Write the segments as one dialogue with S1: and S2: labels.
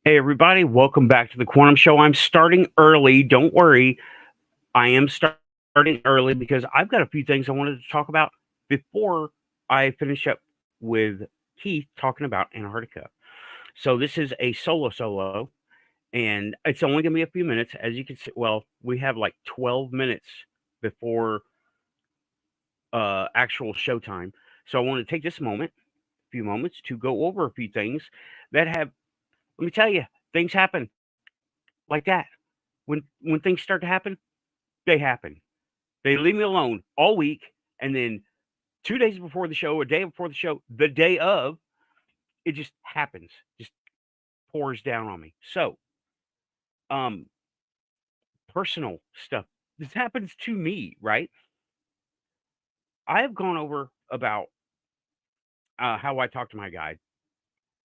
S1: Hey, everybody, welcome back to the Quantum Show. I'm starting early. Don't worry. I am starting early because I've got a few things I wanted to talk about before I finish up with Keith talking about Antarctica. So, this is a solo, and it's only going to be a few minutes. As you can see, well, we have like 12 minutes before actual showtime. So, I want to take this few moments, to go over a few things that have, let me tell you, things happen like that. When things start to happen, they happen. They leave me alone all week, and then 2 days before the show, a day before the show, the day of, it just happens, just pours down on me. So, um, personal stuff. This happens to me, right? I have gone over about how I talk to my guide,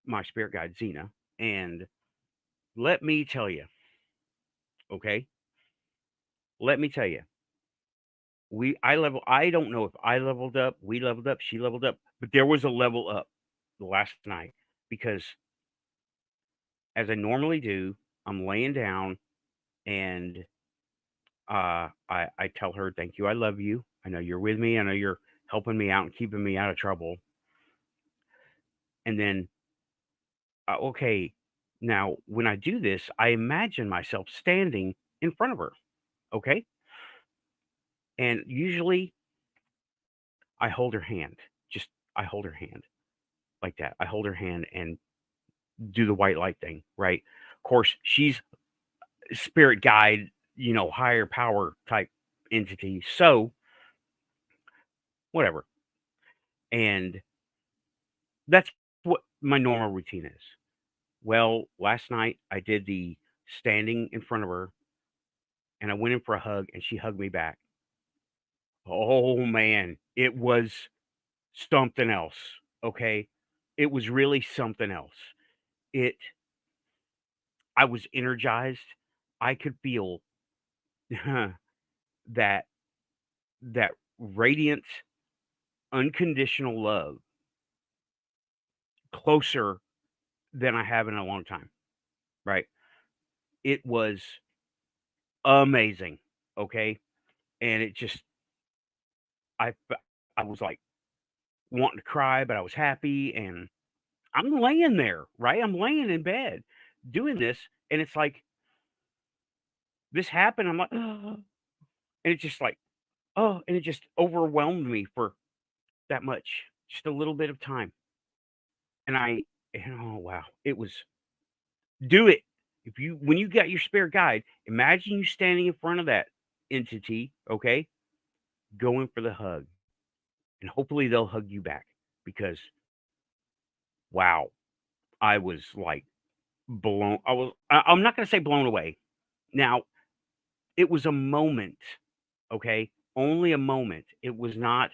S1: my spirit guide, Xena, and let me tell you, okay? Let me tell you, I don't know if I leveled up, we leveled up, she leveled up, but there was a level up last night because as I normally do, I'm laying down and I tell her, "Thank you, I love you. I know you're with me. I know you're helping me out and keeping me out of trouble." And then, okay, now when I do this, I imagine myself standing in front of her. Okay, and usually I hold her hand. Just I hold her hand like that. I hold her hand and do the white light thing. Right. Of course, she's spirit guide, higher power type entity. So whatever. And that's what my normal routine is. Well, last night I did the standing in front of her and I went in for a hug and she hugged me back. Oh man, it was something else. Okay. It was really something else. It, I was energized. I could feel that, that radiant, unconditional love closer than I have in a long time. Right. It was amazing. Okay. And it just, I was like wanting to cry, but I was happy. And I'm laying there, right? I'm laying in bed doing this. And it's like, this happened. I'm like, oh, and it's just like, oh, and it just overwhelmed me for that much, just a little bit of time. And oh, wow. It was, do it. When you got your spirit guide, imagine you standing in front of that entity, okay, going for the hug. And hopefully they'll hug you back because, wow, I was like I'm not going to say blown away. Now, it was a moment, okay? Only a moment. It was not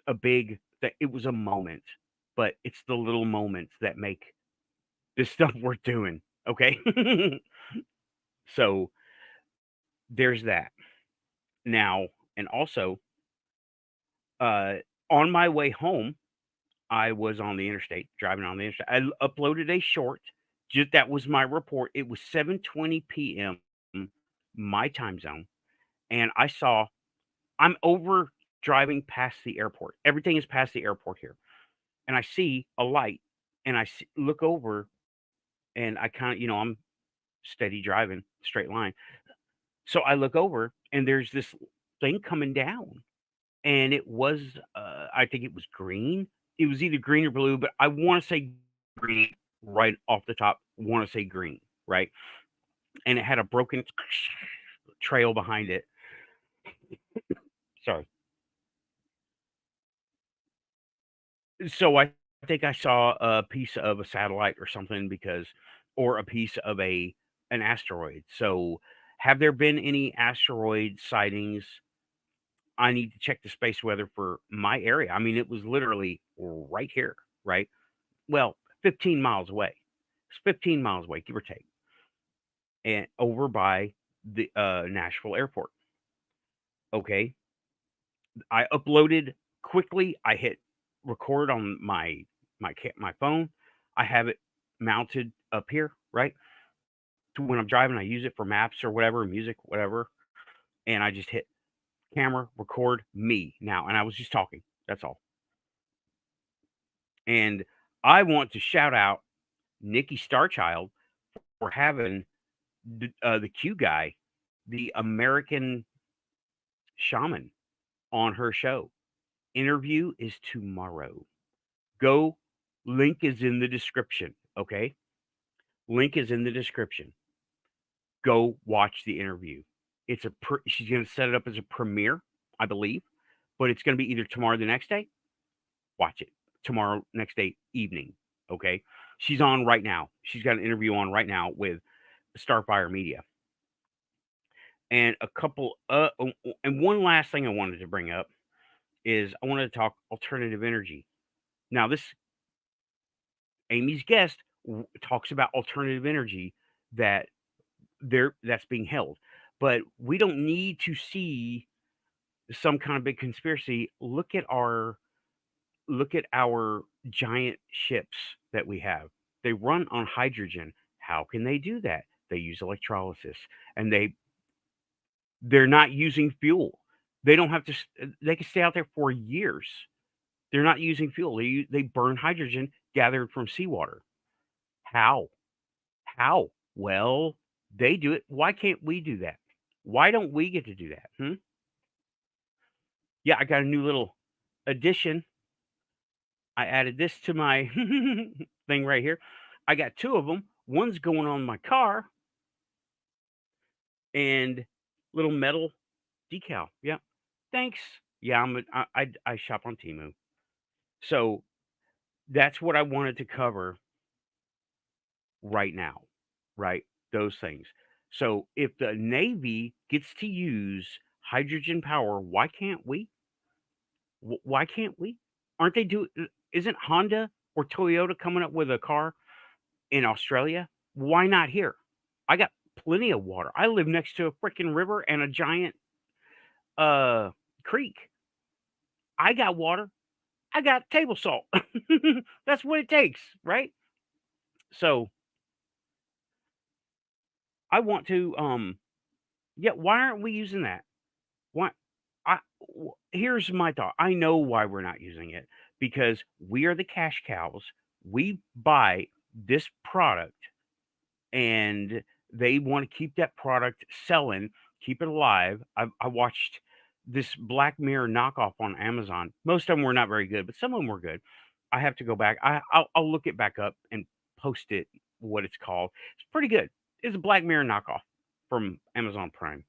S1: a big thing. It was a moment, but it's the little moments that make this stuff worth doing, okay? So there's that. Now, and also, uh, on my way home, I was on the interstate, driving on the interstate. Uploaded a short. Just that was my report. It was 7:20 p.m. my time zone, and I'm over driving past the airport. Everything is past the airport here, and I see a light, and look over, and I kind of, I'm steady driving, straight line. So I look over, and there's this thing coming down, and it was, I think it was green. It was either green or blue, but I want to say green right off the top. Want to say green, right? And it had a broken trail behind it. Sorry. So I think I saw a piece of a satellite or something or a piece of an asteroid. So have there been any asteroid sightings? I need to check the space weather for my area. I mean, it was literally right here, right? Well, 15 miles away. It's 15 miles away, give or take, and over by the Nashville airport. Okay. I uploaded quickly. I hit record on my phone. I have it mounted up here. right? So when I'm driving, I use it for maps or whatever, music, whatever, and I just hit camera, record me now, and I was just talking. That's all. And I want to shout out Nikki Starchild for having the Q guy, the American shaman, on her show. Interview is tomorrow. Go. Link is in the description. Okay. Link is in the description. Go watch the interview. She's going to set it up as a premiere, I believe, but it's going to be either tomorrow or the next day. Watch it tomorrow, next day evening. Okay. She's on right now. She's got an interview on right now with Starfire Media. And and one last thing I wanted to bring up is I wanted to talk alternative energy. Now, this Amy's guest talks about alternative energy that that's being held, but we don't need to see some kind of big conspiracy. Look at our giant ships that we have. They run on hydrogen. How can they do that? They use electrolysis, and they're not using fuel. They don't have to. They can stay out there for years. They're not using fuel. They burn hydrogen gathered from seawater. How? How? Well, they do it. Why can't we do that? Why don't we get to do that? Hmm? Yeah, I got a new little addition. I added this to my thing right here. I got two of them. One's going on my car and little metal decal. Yeah. Thanks. Yeah, I shop on Temu. So that's what I wanted to cover right now, right? Those things. So if the Navy gets to use hydrogen power, why can't we? Why can't we? Aren't they do? Isn't Honda or Toyota coming up with a car in Australia? Why not here? I got plenty of water. I live next to a freaking river and a giant uh creek. I got water. I got table salt. That's what it takes, right? So I want to yeah, why aren't we using that? Why here's my thought. I know why we're not using it because we are the cash cows. We buy this product and they want to keep that product selling, keep it alive. I watched this Black Mirror knockoff on Amazon. Most of them were not very good, but some of them were good. I have to go back. I'll look it back up and post it. What it's called? It's pretty good. It's a Black Mirror knockoff from Amazon Prime.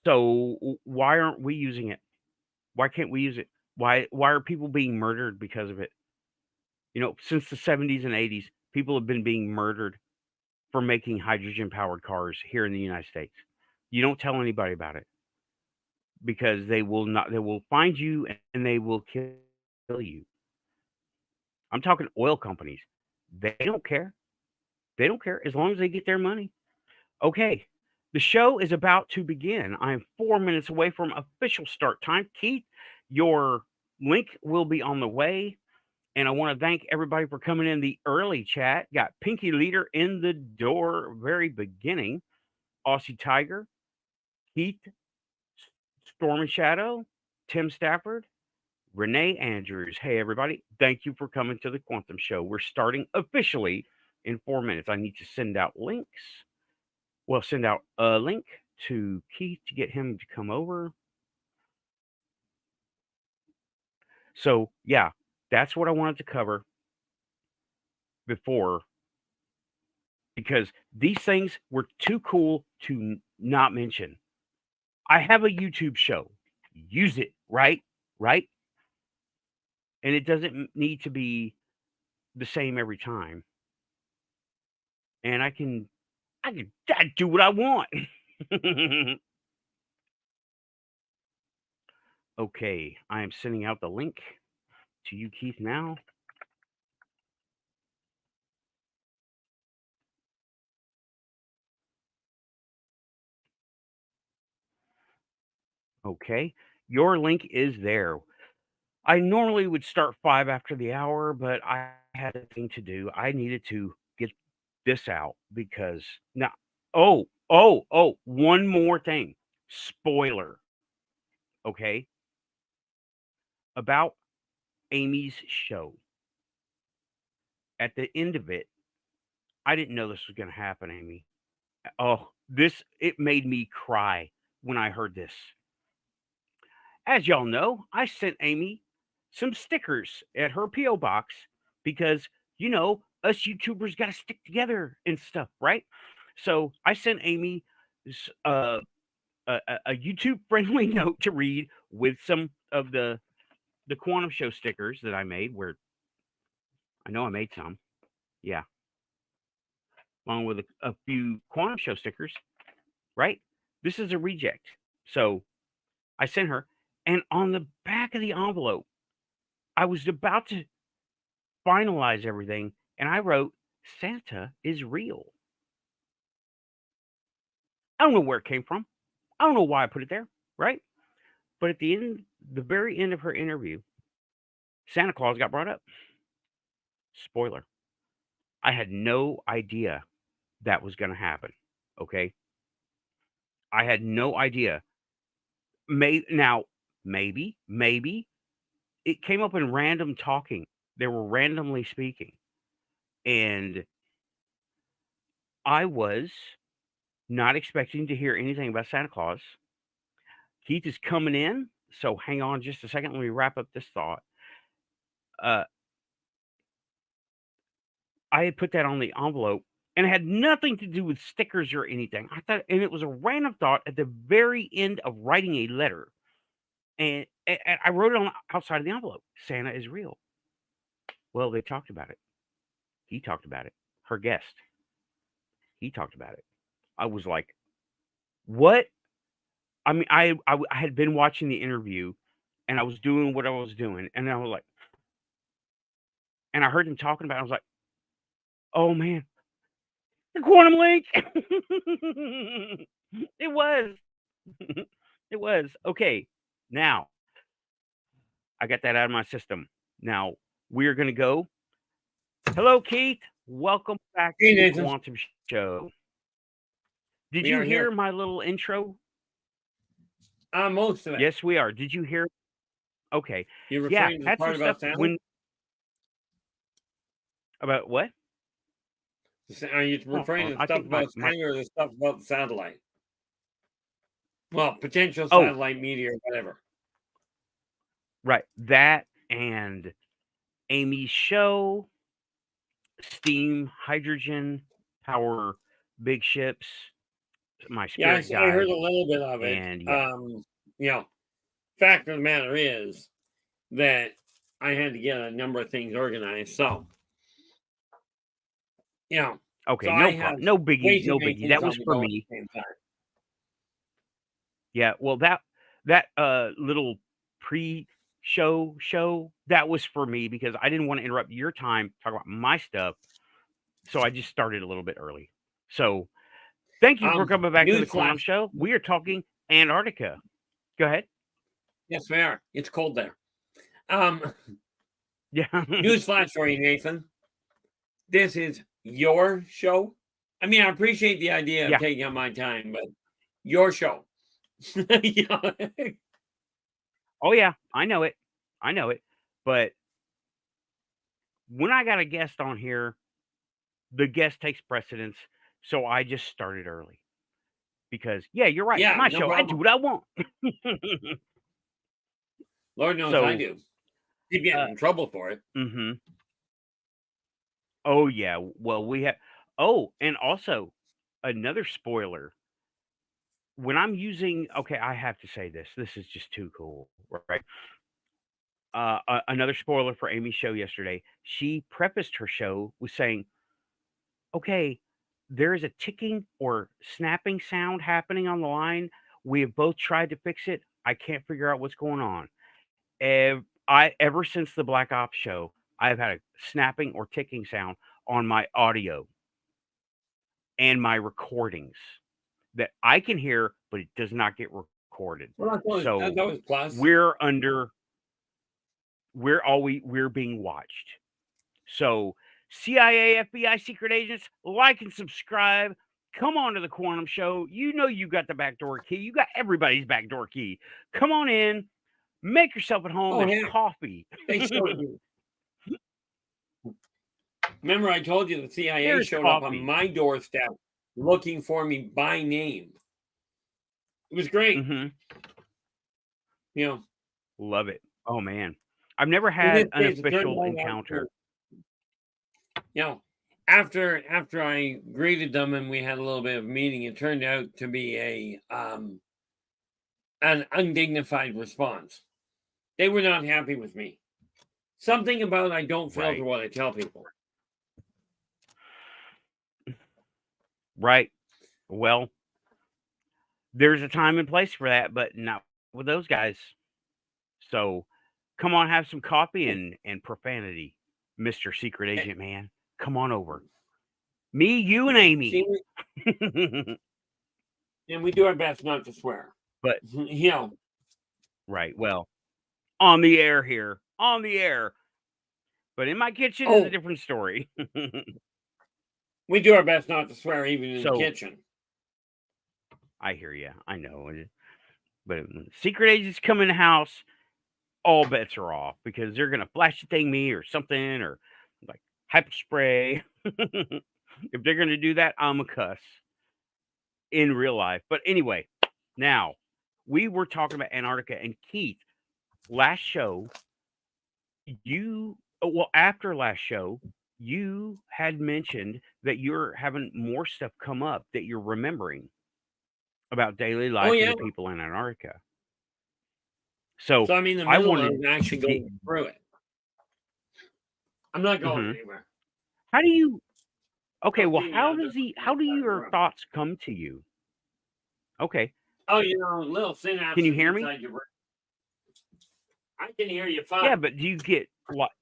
S1: So why aren't we using it? Why can't we use it? Why are people being murdered because of it? Since the 70s and 80s, people have been being murdered for making hydrogen powered cars here in the United States. You don't tell anybody about it because they will find you and they will kill you. I'm talking oil companies. They don't care. They don't care as long as they get their money. Okay. The show is about to begin. I'm 4 minutes away from official start time. Keith, your link will be on the way. And I want to thank everybody for coming in the early chat. Got Pinky Leader in the door, very beginning. Aussie Tiger, Keith, Storm and Shadow, Tim Stafford, Renee Andrews. Hey, everybody. Thank you for coming to the Quantum Show. We're starting officially in 4 minutes. I need to send out links. Well, send out a link to Keith to get him to come over. So, yeah, that's what I wanted to cover before because these things were too cool to not mention. I have a YouTube show. Use it, right? Right? And it doesn't need to be the same every time. And I do what I want. Okay, I am sending out the link to you, Keith, now. Okay, your link is there. I normally would start 5 after the hour, but I had a thing to do. I needed to get this out because now, one more thing. Spoiler, okay? About Amy's show. At the end of it, I didn't know this was going to happen, Amy. Oh, it made me cry when I heard this. As y'all know, I sent Amy some stickers at her P.O. box because, us YouTubers got to stick together and stuff, right? So I sent Amy a YouTube friendly note to read with some of the Quantum Show stickers that I made. Where I know I made some, yeah, along with a few Quantum Show stickers, right? This is a reject, so I sent her, and on the back of the envelope, I was about to finalize everything, and I wrote, "Santa is real." I don't know where it came from. I don't know why I put it there, right? But at the very end of her interview, Santa Claus got brought up. Spoiler. I had no idea that was going to happen. Okay. I had no idea. Maybe it came up in random talking. They were randomly speaking. And I was not expecting to hear anything about Santa Claus. Keith is coming in. So hang on just a second. Let me wrap up this thought. I had put that on the envelope and it had nothing to do with stickers or anything. I thought, and it was a random thought at the very end of writing a letter. And I wrote it on the outside of the envelope. Santa is real. Well, they talked about it. He talked about it. Her guest. He talked about it. I was like, what? I mean, I had been watching the interview and I was doing what I was doing. And I was like, and I heard him talking about it. I was like, oh man, the quantum link. It was. It was. Okay. Now, I got that out of my system. Now, we're going to go. Hello, Keith. Welcome back
S2: Hey,
S1: to the
S2: Nathan.
S1: Quantum Show. Did
S2: We
S1: you
S2: are
S1: hear
S2: here.
S1: my little intro?
S2: Most of it.
S1: Yes, we are. Did you hear? Okay.
S2: You're
S1: Yeah,
S2: referring to the
S1: had some
S2: part
S1: stuff
S2: about Santa?
S1: when about what?
S2: Are you referring to the
S1: I
S2: stuff
S1: think
S2: about
S1: my
S2: Santa or the stuff about the satellite? Well, potential
S1: oh,
S2: satellite meteor, whatever.
S1: right. That and Amy's show, steam, hydrogen, power, big ships, my
S2: Yeah, I
S1: spirit
S2: heard
S1: guide,
S2: a little bit of it.
S1: and yeah.
S2: You know, fact of the matter is that I had to get a number of things organized. So,
S1: Okay,
S2: so
S1: no
S2: I have
S1: problem. No
S2: way
S1: biggie,
S2: too
S1: no
S2: many
S1: biggie.
S2: things
S1: That
S2: on
S1: was
S2: the
S1: for
S2: go at
S1: me.
S2: the same time.
S1: Yeah, well, that pre-show that was for me because I didn't want to interrupt your time talk about my stuff, so I just started a little bit early. So, thank you for coming back to the Quantum
S2: Newsflash.
S1: Show. We are talking Antarctica. Go ahead.
S2: Yes, we are. It's cold there.
S1: Yeah.
S2: Newsflash for you, Nathan. This is your show. I mean, I appreciate the idea of
S1: Yeah.
S2: taking up my time, but your show.
S1: Oh yeah, I know it. I know it. But when I got a guest on here, the guest takes precedence, so I just started early. Because yeah, you're right.
S2: Yeah,
S1: My
S2: no
S1: show, I do
S2: problem.
S1: what I want.
S2: Lord knows I
S1: So,
S2: do. Keep getting in trouble for it.
S1: mhm. Oh yeah. Well, we have. Oh, and also another spoiler. When I'm using, okay, I have to say this. This is just too cool, right? Another spoiler for Amy's show yesterday. She prefaced her show with saying, "Okay, there is a ticking or snapping sound happening on the line. We have both tried to fix it. I can't figure out what's going on. Ever since the Black Ops show, I have had a snapping or ticking sound on my audio and my recordings that I can hear, but it does not get recorded.
S2: Well,
S1: So
S2: that was plus.
S1: we're being watched. So CIA, FBI, secret agents, like and subscribe. Come on to the Quantum Show. You know you got the backdoor key. You got everybody's backdoor key. Come on in. Make yourself at home.
S2: Oh,
S1: There's
S2: heck,
S1: coffee.
S2: they showed you. Remember, I told you the CIA
S1: There's
S2: showed up on
S1: coffee.
S2: my doorstep looking for me by name. It was great.
S1: Mm-hmm.
S2: You know,
S1: Love it. Oh, man. I've never
S2: in
S1: had
S2: this
S1: an
S2: case, it turned
S1: official
S2: out
S1: encounter.
S2: you know, after I greeted them and we had a little bit of a meeting, it turned out to be an undignified response. They were not happy with me. Something about I don't filter
S1: Right.
S2: what I tell people.
S1: Right. Well, there's a time and place for that, but not with those guys. So come on, have some coffee and profanity, Mr. Secret Agent Man. Come on over. Me, you, and Amy.
S2: See, and we do our best not to swear.
S1: But
S2: you know,
S1: right. Well, on the air here. On the air. But in my kitchen is a different story.
S2: We do our best not to swear even in the kitchen.
S1: I hear you. I know. But when secret agents come in the house, all bets are off because they're going to flash the thing me or something or like hyper spray. If they're going to do that, I'm a cuss in real life. But anyway, now we were talking about Antarctica and Keith. Last show, after last show, you had mentioned that you're having more stuff come up that you're remembering about daily life and the people in Antarctica. So
S2: I'm in the middle of actually going through it. I'm not going anywhere.
S1: How do you? Okay, well, how do your thoughts come to you? Okay.
S2: Oh, little synapse.
S1: Can you hear me?
S2: I can hear you fine.
S1: Yeah, but do you get what?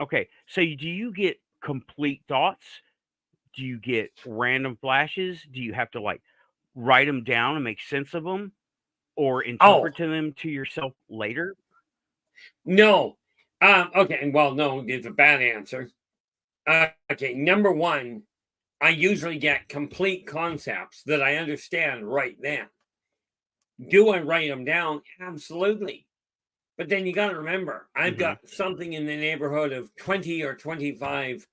S1: Okay, so do you get complete thoughts? Do you get random flashes? Do you have to like write them down and make sense of them, or interpret them to yourself later?
S2: No. Okay. Well, no, it's a bad answer. Okay. Number one, I usually get complete concepts that I understand right then. Do I write them down? Absolutely. But then you got to remember, I've got something in the neighborhood of 20 or 25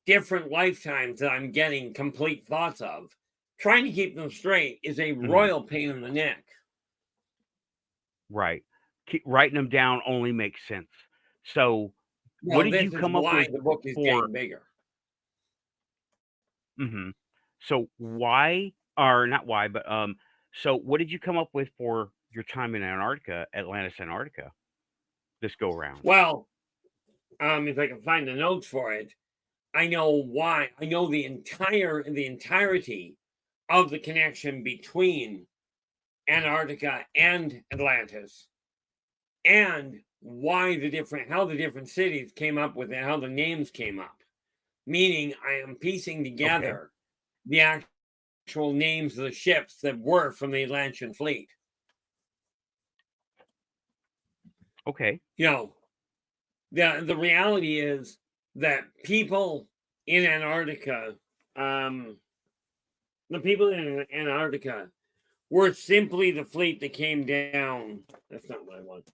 S2: different lifetimes that I'm getting complete thoughts of. Trying to keep them straight is a royal pain in the neck.
S1: Right. Writing them down only makes sense. So, what did you come up with?
S2: The book is getting bigger.
S1: So why, or not why, but so what did you come up with for your time in Antarctica, Atlantis, Antarctica, this go around?
S2: Well, if I can find the notes for it, I know why. I know the entirety of the connection between Antarctica and Atlantis, and how the different cities came up with it, how the names came up. Meaning, I am piecing together the actual names of the ships that were from the Atlantean fleet.
S1: Okay.
S2: The reality is that people in Antarctica, were simply the fleet that came down. That's not what I want.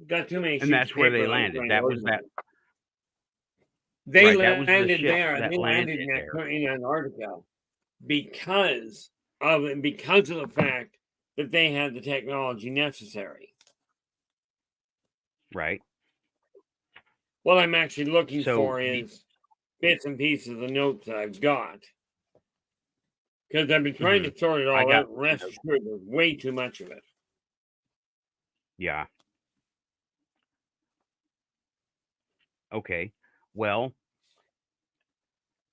S2: Got too many.
S1: And that's where they landed. That was that.
S2: They landed there. They landed in Antarctica because of the fact that they had the technology necessary.
S1: Right.
S2: What I'm actually looking for is bits and pieces of the notes that I've got. Because I've been trying to sort it all out. Rest assured, there's way too much of it.
S1: Yeah. Okay. Well,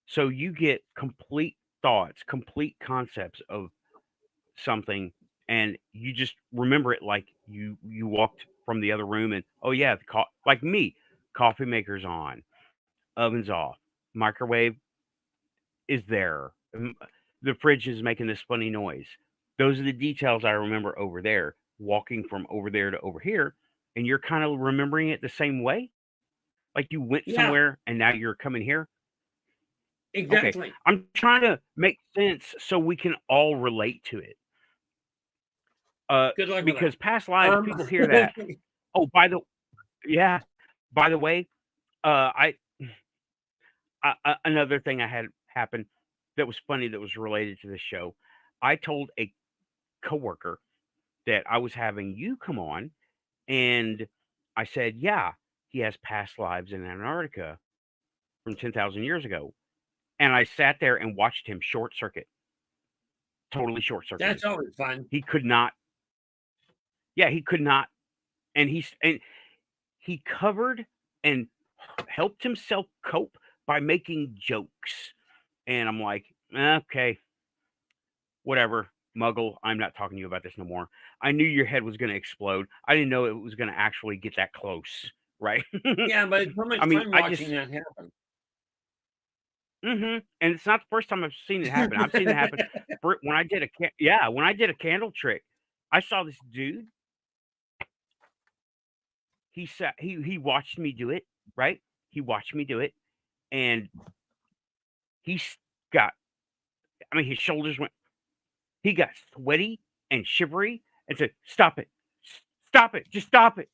S1: so you get complete thoughts, complete concepts of something, and you just remember it like you walked from the other room and like me, coffee maker's on, oven's off, microwave is there, the fridge is making this funny noise. Those are the details I remember over there, walking from over there to over here, and you're kind of remembering it the same way. Like you went
S2: Yeah,
S1: somewhere and now you're coming here? Okay.
S2: exactly.
S1: I'm trying to make sense so we can all relate to it.
S2: Good luck with that.
S1: Because past lives,
S2: Um,
S1: people hear that. Oh, yeah, by the way, I another thing I had happen that was funny that was related to this show. I told a coworker that I was having you come on, and I said, "Yeah, he has past lives in Antarctica from 10,000 years ago." And I sat there and watched him short circuit, totally short circuited.
S2: that's always fun.
S1: He could not. Yeah, he could not. And he covered and helped himself cope by making jokes. And I'm like, okay, whatever, Muggle. I'm not talking to you about this no more. I knew your head was going to explode. I didn't know it was going to actually get that close, right?
S2: Yeah, but it's so
S1: I
S2: much
S1: mean,
S2: fun
S1: I
S2: watching
S1: just,
S2: that happen.
S1: and it's not the first time I've seen it happen. I've seen it happen when I did when I did a candle trick. I saw this dude. He watched me do it, right? He watched me do it, and he's got. I mean, his shoulders went. He got sweaty and shivery, and said, "Stop it, stop it, just stop it."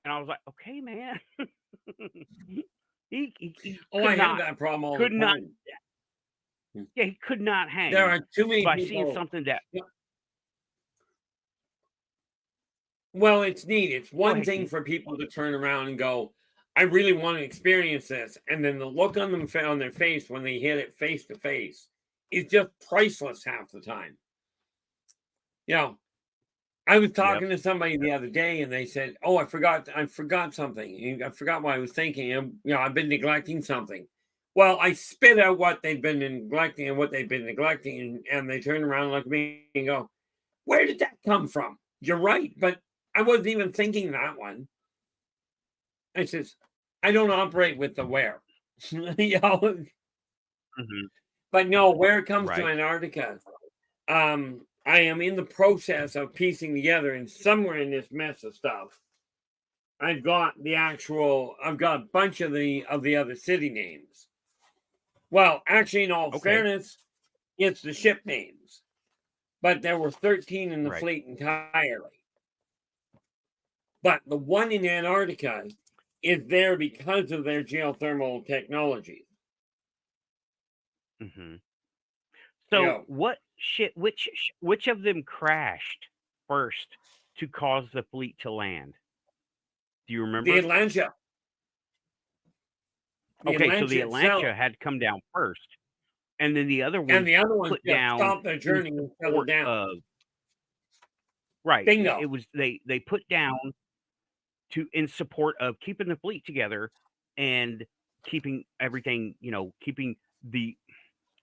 S1: And I was like, "Okay, man." He
S2: Oh,
S1: could
S2: I have
S1: not,
S2: that problem all
S1: could
S2: the
S1: not.
S2: time.
S1: Yeah, he could not
S2: There
S1: hang
S2: are too many
S1: by seeing
S2: people.
S1: something that.
S2: Yeah, well, it's neat. It's
S1: Go
S2: one
S1: ahead,
S2: thing
S1: Keith.
S2: for people to turn around and go, "I really want to experience this," and then the look on them on their face when they hit it face to face is just priceless half the time. You know, I was
S1: Yep.
S2: talking to somebody the other day, and they said, "Oh, I forgot something. I forgot what I was thinking. I've been neglecting something." Well, I spit out what they'd been neglecting and what they'd been neglecting, and they turn around and look at me and go, "Where did that come from?" You're right, but I wasn't even thinking that one. I says, "I don't operate with the where." you know,
S1: Hmm.
S2: but no, where it comes to
S1: Right.
S2: Antarctica, I am in the process of piecing together, and somewhere in this mess of stuff, I've got a bunch of the other city names. Well, actually, in all
S1: Okay.
S2: fairness, it's the ship names, but there were 13 in the
S1: Right.
S2: fleet entirely. But the one in Antarctica is there because of their geothermal technology.
S1: Hmm.
S2: You
S1: So
S2: know,
S1: what shit? Which of them crashed first to cause the fleet to land? Do you
S2: the
S1: remember?
S2: Atlantia, the
S1: Okay, so the
S2: Atlantia itself,
S1: Atlantia had to come down first, and then the other
S2: and
S1: ones
S2: the other ones
S1: put
S2: just
S1: down
S2: stopped their
S1: in
S2: journey and settled
S1: support
S2: down.
S1: of. Right. It
S2: Bingo.
S1: was they put down to in support of keeping the fleet together and keeping everything, keeping the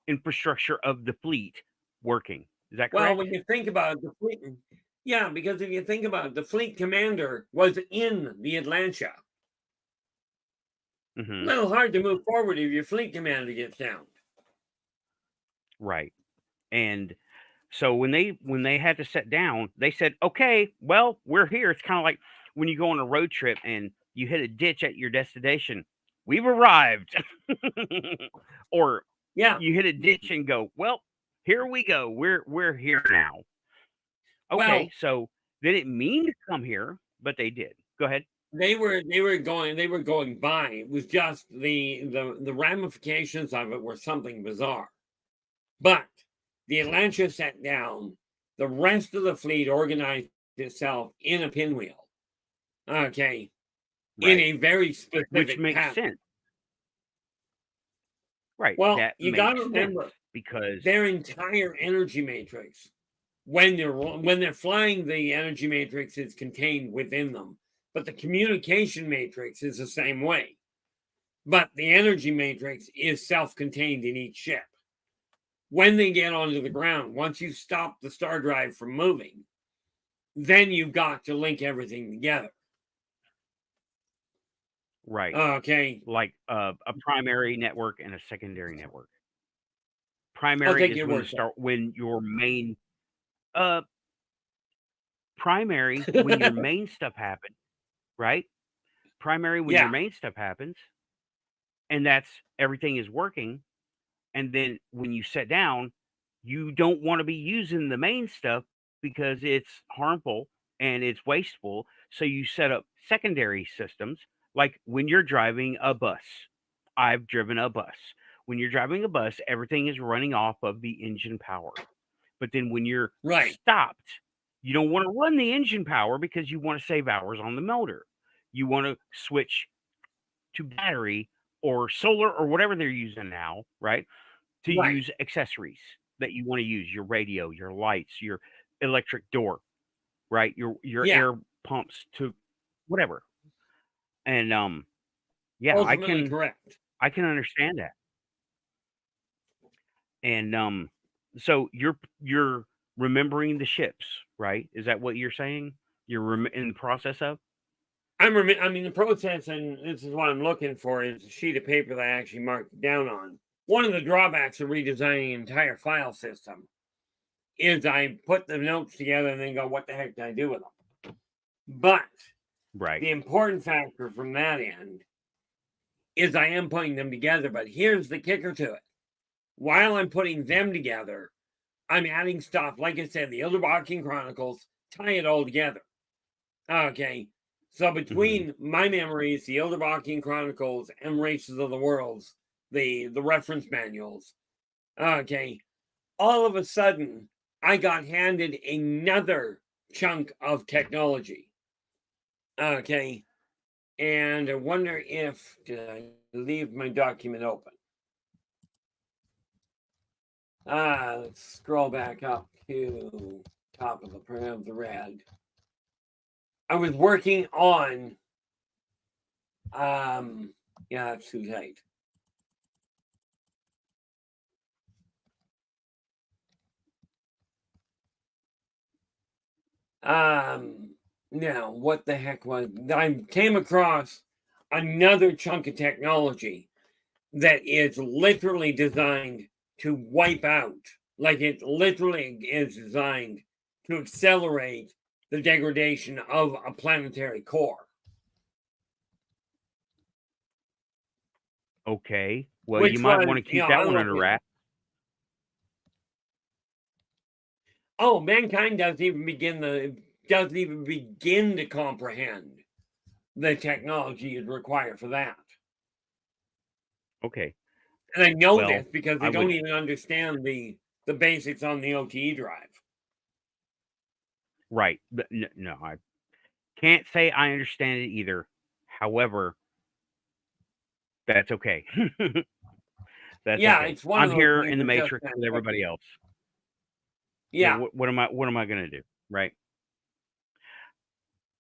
S1: infrastructure of the fleet working. Is that
S2: Well,
S1: correct?
S2: when you think about it, yeah, because if you think about it, the fleet commander was in the Atlantia. A
S1: Hmm.
S2: little hard to move forward if your fleet commander gets down.
S1: Right. And so when they had to sit down, they said, "Okay, well, we're here." It's kind of like when you go on a road trip and you hit a ditch at your destination. We've arrived. Or
S2: Yeah.
S1: you hit a ditch and go, "Well, here we go. We're here now." Okay,
S2: Well,
S1: so they didn't mean to come here, but they did. Go ahead.
S2: they were going by. It was just the ramifications of it were something bizarre. But the Atlantia sat down. The rest of the fleet organized itself in a pinwheel. Okay, in
S1: Right.
S2: a very
S1: Which
S2: specific
S1: makes
S2: pattern.
S1: sense. Right.
S2: Well,
S1: That
S2: you got
S1: makes
S2: to
S1: sense
S2: remember
S1: because.
S2: their entire energy matrix. When they're flying, the energy matrix is contained within them, but the communication matrix is the same way. But the energy matrix is self-contained in each ship. When they get onto the ground, once you stop the star drive from moving, then you've got to link everything together.
S1: Right.
S2: Okay,
S1: Like a primary network and a secondary network.
S2: I'll
S1: Primary
S2: take
S1: is
S2: your
S1: when the
S2: word for
S1: start when your main uh primary when your
S2: it.
S1: main stuff happens, right? primary when your main stuff happens, and that's everything is working. And then when you sit down, you don't want to be using the main stuff because it's harmful and it's wasteful. So you set up secondary systems, like when you're driving a bus. I've driven a bus. When you're driving a bus, everything is running off of the engine power. But then when you're stopped, you don't want to run the engine power because you want to save hours on the motor. You want to switch to battery or solar or whatever they're using now, right? To use accessories that you want to use, your radio, your lights, your electric door, right? Your air pumps to whatever. And yeah,
S2: ultimately correct.
S1: I can understand that. And so you're remembering the ships, right? Is that what you're saying? You're in the process of?
S2: I mean, the process, and this is what I'm looking for, is a sheet of paper that I actually marked down on. One of the drawbacks of redesigning an entire file system is I put the notes together and then go, what the heck did I do with them? But the important factor from that end is I am putting them together. But here's the kicker to it. While I'm putting them together, I'm adding stuff, like I said, the Elderbachian Chronicles, tie it all together. Okay. So between my memories, the Elderbachian Chronicles, and Races of the Worlds, the reference manuals, okay, all of a sudden, I got handed another chunk of technology. Okay. And I wonder if, did I leave my document open? Let's scroll back up to top of the red. I was working on, yeah, that's too tight. Now, what the heck was, I came across another chunk of technology that is literally designed to wipe out, like it literally is designed to accelerate the degradation of a planetary core.
S1: Okay. Well, you might want to keep that one under wraps.
S2: Oh, mankind doesn't even begin to comprehend the technology is required for that.
S1: Okay.
S2: And I know this because they don't even understand the basics on the OTE drive.
S1: Right. But no, I can't say I understand it either. However, that's okay. That's okay.
S2: It's one
S1: I'm
S2: of
S1: here in the Matrix with everybody else.
S2: Yeah.
S1: What am I going to do? Right.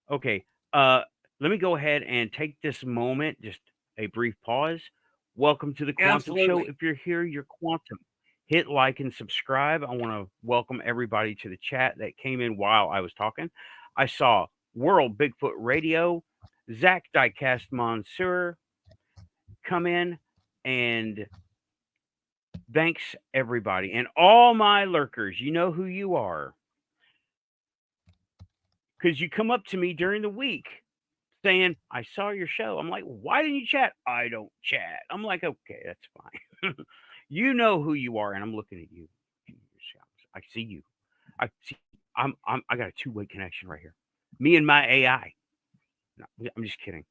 S1: Okay. Let me go ahead and take this moment, just a brief pause. Welcome to the Quantum Show. If you're here, you're Quantum. Hit like and subscribe. I want to welcome everybody to the chat that came in while I was talking. I saw World Bigfoot Radio, Zach Diecast Monsieur come in, and thanks everybody. And all my lurkers, you know who you are. Because you come up to me during the week saying, I saw your show. I'm like, why didn't you chat? I don't chat. I'm like, okay, that's fine. You know who you are, and I'm looking at you. I see you. I see. I got a two-way connection right here. Me and my AI. No, I'm just kidding.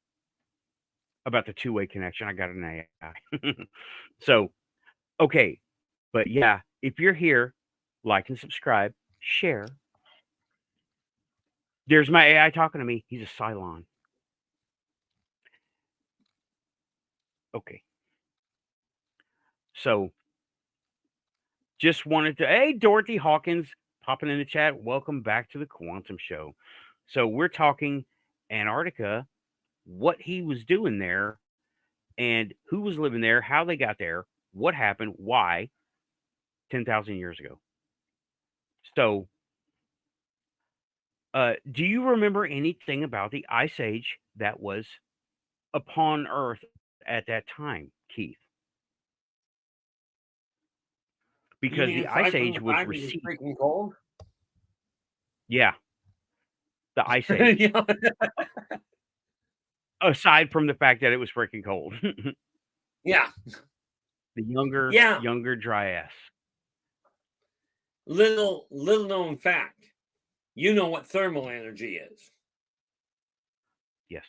S1: About the two-way connection, I got an AI. So, okay. But yeah, if you're here, like and subscribe, share. There's my AI talking to me. He's a Cylon. Okay. So, just wanted to, hey, Dorothy Hawkins popping in the chat. Welcome back to the Quantum Show. So, we're talking Antarctica, what he was doing there, and who was living there, how they got there, what happened, why, 10,000 years ago. So, do you remember anything about the Ice Age that was upon Earth at that time, Keith? Because the Ice Age was received.
S2: Freaking cold?
S1: Yeah. The Ice Age. Aside from the fact that it was freaking cold.
S2: Yeah.
S1: The
S2: Yeah.
S1: younger dry-ass.
S2: Little known fact. You know what thermal energy is.
S1: Yes.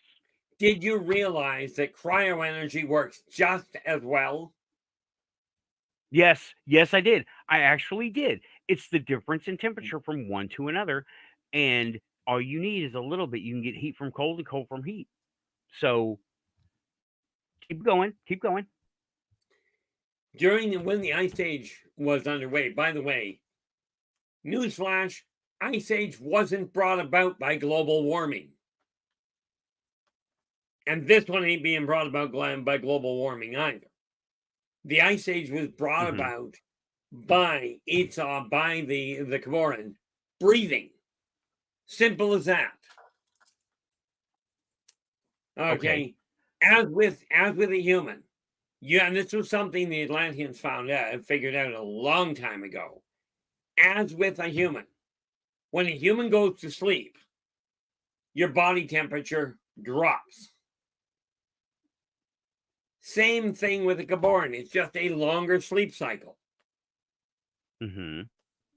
S2: Did you realize that cryoenergy works just as well?
S1: Yes, yes, I did. I actually did. It's the difference in temperature from one to another, and all you need is a little bit. You can get heat from cold and cold from heat. So keep going, keep going.
S2: When the Ice Age was underway, by the way, newsflash, Ice Age wasn't brought about by global warming. And this one ain't being brought about by global warming either. The Ice Age was brought about by the Kavoran breathing. Simple as that. Okay. As with a human. Yeah, and this was something the Atlanteans figured out a long time ago. As with a human, when a human goes to sleep, your body temperature drops. Same thing with a Kavoran. It's just a longer sleep cycle.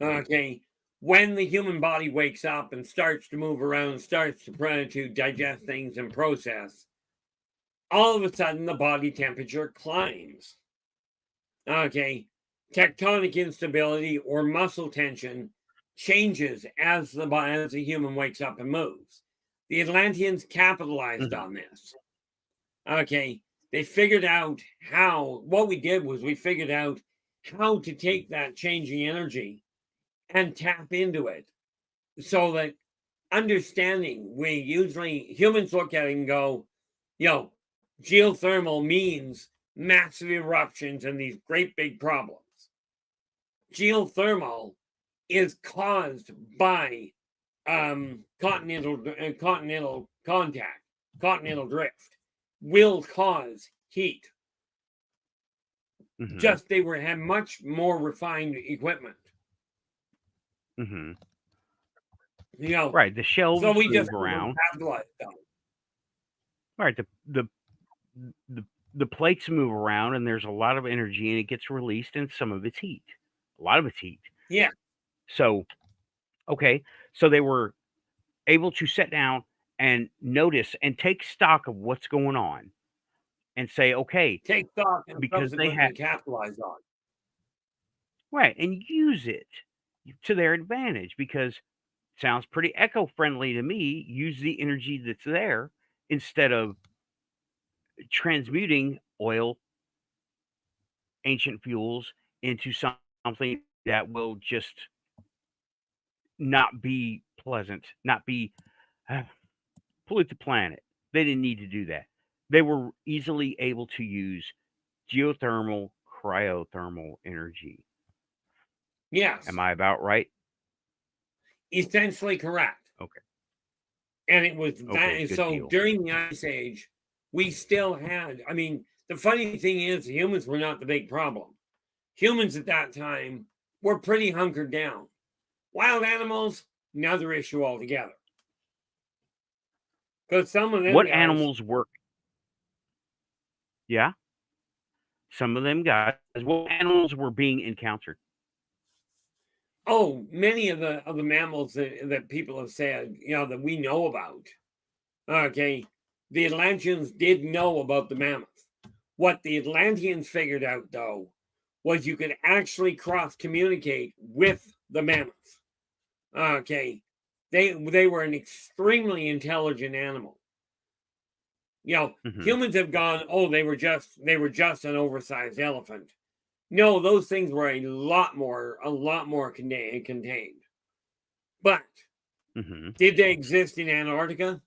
S2: Okay. When the human body wakes up and starts to move around, starts to digest things and process, all of a sudden the body temperature climbs. Okay. Tectonic instability or muscle tension changes as the human wakes up and moves. The Atlanteans capitalized on this. Okay. They figured out what we did was we figured out how to take that changing energy and tap into it. So that understanding, humans look at it and go, geothermal means massive eruptions and these great big problems. Geothermal is caused by continental contact, continental drift will cause heat. Just they had much more refined equipment.
S1: Right, the shelves
S2: so we
S1: move
S2: just
S1: around.
S2: capitalized on.
S1: Right, the plates move around, and there's a lot of energy, and it gets released, and some of it's heat. A lot of it's heat.
S2: Yeah.
S1: So, okay, so they were able to sit down and notice and take stock of what's going on, and say, okay,
S2: take stock and
S1: because they had
S2: capitalize on.
S1: Right, and use it to their advantage because it sounds pretty eco-friendly to me. Use the energy that's there instead of transmuting oil, ancient fuels into something that will just not be pleasant, not be pollute the planet. They didn't need to do that. They were easily able to use geothermal, cryothermal energy.
S2: Yes.
S1: Am I about right?
S2: Essentially correct.
S1: Okay.
S2: And it was
S1: Okay,
S2: that. So
S1: deal.
S2: during the Ice Age, we still had, the funny thing is, humans were not the big problem. Humans at that time were pretty hunkered down. Wild animals, another issue altogether. Because some of them
S1: animals were? Yeah. Some of them guys. What animals were being encountered?
S2: Oh, many of the mammals that people have said, that we know about. Okay, the Atlanteans did know about the mammoth. What the Atlanteans figured out, though, was you could actually cross-communicate with the mammoth. Okay, they were an extremely intelligent animal. Humans have gone, oh, they were just an oversized elephant. No, those things were a lot more contained. But did they exist in Antarctica?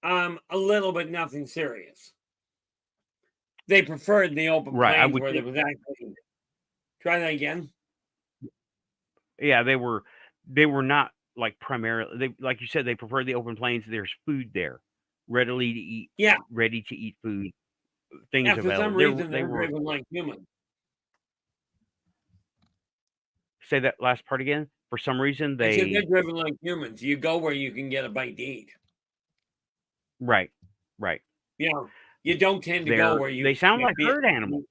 S2: A little, but nothing serious. They preferred the open plains where there was actually. Try that again.
S1: Yeah, they were not like primarily. They, like you said, they preferred the open plains. There's food there, readily to eat.
S2: Yeah,
S1: ready to eat food. Things
S2: yeah, for
S1: available.
S2: some reason, they were driven like humans.
S1: Say that last part again. For some reason,
S2: they're driven like humans. You go where you can get a bite to eat.
S1: Right, right.
S2: You don't tend to go where
S1: they sound like herd animals.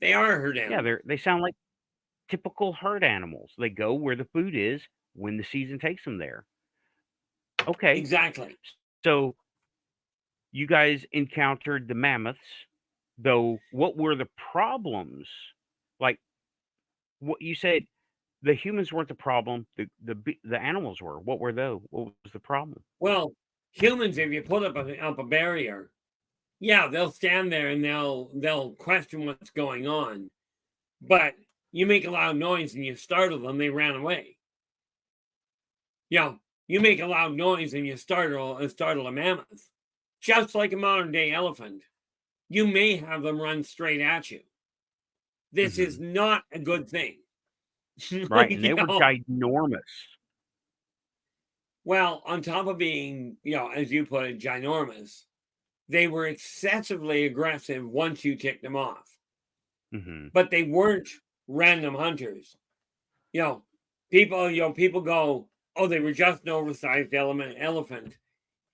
S2: They are herd
S1: Yeah,
S2: animals.
S1: they sound like typical herd animals. They go where the food is when the season takes them there. Okay.
S2: Exactly.
S1: So you guys encountered the mammoths, though what were the problems? Like what you said, the humans weren't the problem, the animals were. What were those? What was the problem?
S2: Well, humans, if you put up a barrier, yeah, they'll stand there and they'll question what's going on. But you make a loud noise and you startle them, they ran away. You make a loud noise and you startle a mammoth, just like a modern day elephant. You may have them run straight at you. This is not a good thing.
S1: Right, and they were ginormous.
S2: Well, on top of being, as you put it, ginormous, they were excessively aggressive once you ticked them off. But they weren't random hunters. People go, oh, they were just an oversized elephant.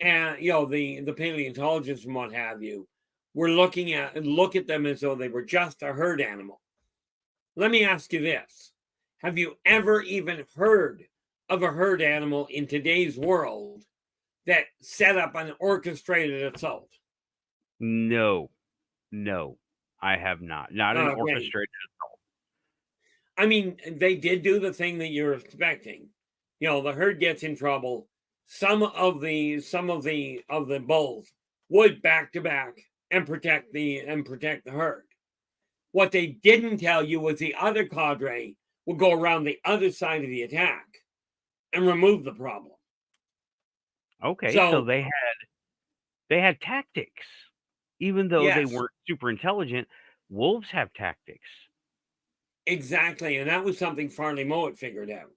S2: And, the paleontologists and what have you were look at them as though they were just a herd animal. Let me ask you this. Have you ever even heard of a herd animal in today's world that set up an orchestrated assault?
S1: No, I have not. Not an orchestrated assault.
S2: I mean, they did do the thing that you're expecting. The herd gets in trouble. Some of the bulls would back to back and protect the herd. What they didn't tell you was the other cadre would go around the other side of the attack and remove the problem.
S1: Okay, so they had tactics. Even though they weren't super intelligent, wolves have tactics.
S2: Exactly, and that was something Farley Mowat figured out.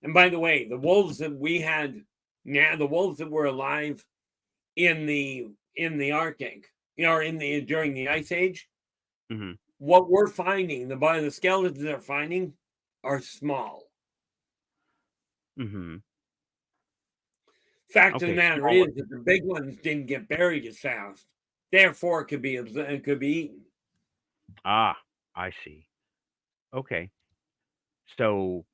S2: And by the way, the wolves that we had, the wolves that were alive in the Arctic, during the Ice Age, what we're finding, the skeletons they're finding, are small. Fact of the matter is that the big ones didn't get buried as fast, therefore could be eaten.
S1: Ah, I see. Okay, so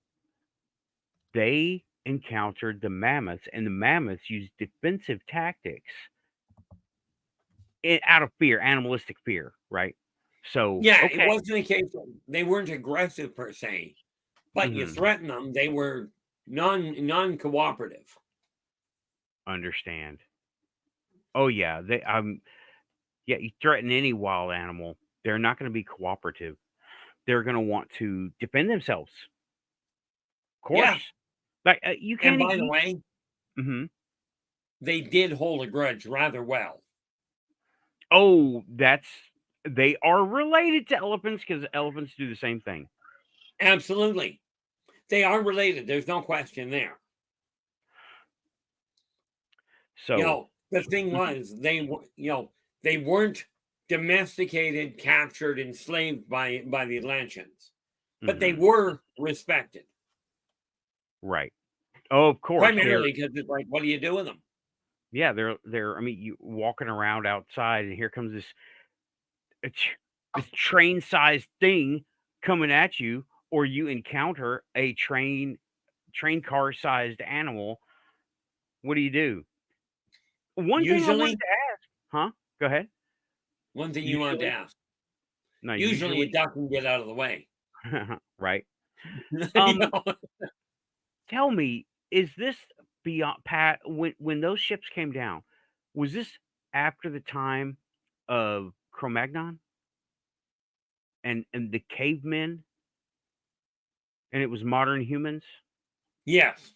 S1: they encountered the mammoths, and the mammoths used defensive tactics out of fear, animalistic fear, right? So
S2: it wasn't a case of they weren't aggressive per se, but you threaten them, they were non-cooperative.
S1: Understand. Oh yeah, you threaten any wild animal, they're not going to be cooperative. They're going to want to defend themselves. Of course.
S2: Yeah.
S1: Like you can't.
S2: And by the way, they did hold a grudge rather well.
S1: Oh, they are related to elephants because elephants do the same thing.
S2: Absolutely. They are related. There's no question there.
S1: So
S2: the thing was, they weren't domesticated, captured, enslaved by the Atlanteans, but they were respected.
S1: Right. Oh, of course.
S2: Primarily because it's like, what do you do with them?
S1: Yeah, they're. I mean, you walking around outside, and here comes this train-sized thing coming at you, or you encounter a train car-sized animal. What do you do? One thing I wanted to ask, huh? Go ahead.
S2: One thing you wanted to ask.
S1: No,
S2: usually you duck and get out of the way.
S1: Right. Tell me, is this beyond Pat? When those ships came down, was this after the time of Cro-Magnon and the cavemen, and it was modern humans?
S2: Yes.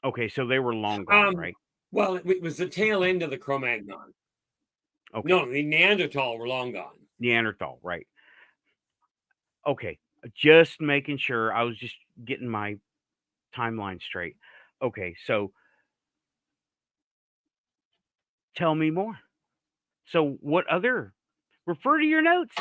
S1: Okay, so they were long gone, right?
S2: Well, it was the tail end of the Cro-Magnon.
S1: Okay.
S2: No, the Neanderthal were long gone.
S1: Neanderthal, right? Okay, just making sure. I was just getting my timeline straight. Okay, so tell me more. So what other, refer to your notes.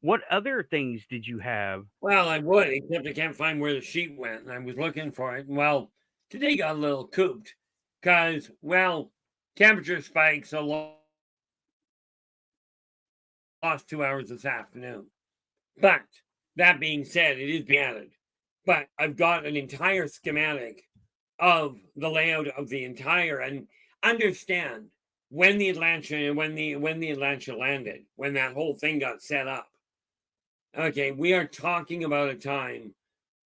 S1: What other things did you have?
S2: Well, I would, except I can't find where the sheet went, and I was looking for it. Well, today got a little cooped because, well, temperature spikes along lost 2 hours this afternoon. But that being said, it is being added. But I've got an entire schematic of the layout of the entire, and understand when the Atlantis landed, when that whole thing got set up. Okay, we are talking about a time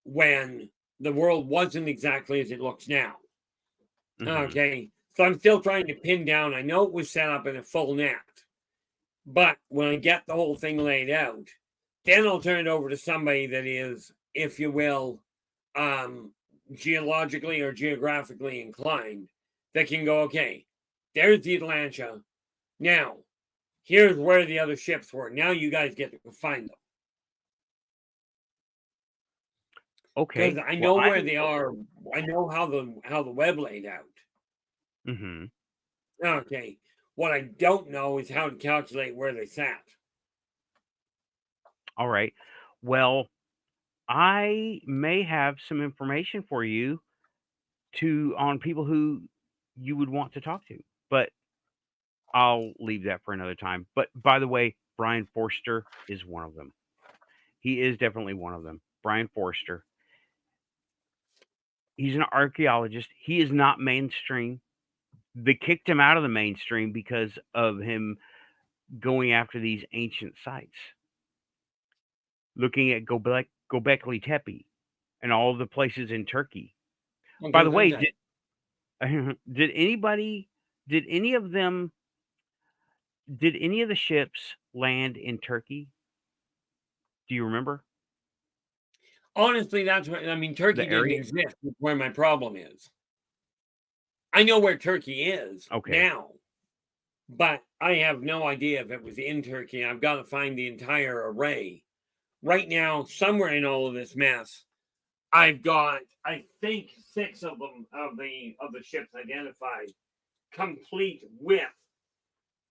S2: when the world wasn't exactly as it looks now. Okay, so I'm still trying to pin down. I know it was set up in a full net, but when I get the whole thing laid out, then I'll turn it over to somebody that is, if you will, geologically or geographically inclined, that can go, okay, there's the Atlantis. Now, here's where the other ships were. Now you guys get to find them.
S1: Okay.
S2: Because I know where they are. I know how the web laid out. Okay. What I don't know is how to calculate where they sat.
S1: All right. Well, I may have some information for you on people who you would want to talk to, but I'll leave that for another time. But by the way, Brian Forster is one of them. He is definitely one of them. Brian Forster. He's an archaeologist. He is not mainstream. They kicked him out of the mainstream because of him going after these ancient sites. Looking at Göbekli Tepe and all the places in Turkey.
S2: Okay,
S1: By the way, did any of the ships land in Turkey? Do you remember?
S2: Honestly, that's what I mean. Turkey didn't exist. That's where my problem is. I know where Turkey is now, but I have no idea if it was in Turkey. I've got to find the entire array. Right now, somewhere in all of this mess, I've got, I think, 6 of them of the ships identified, complete with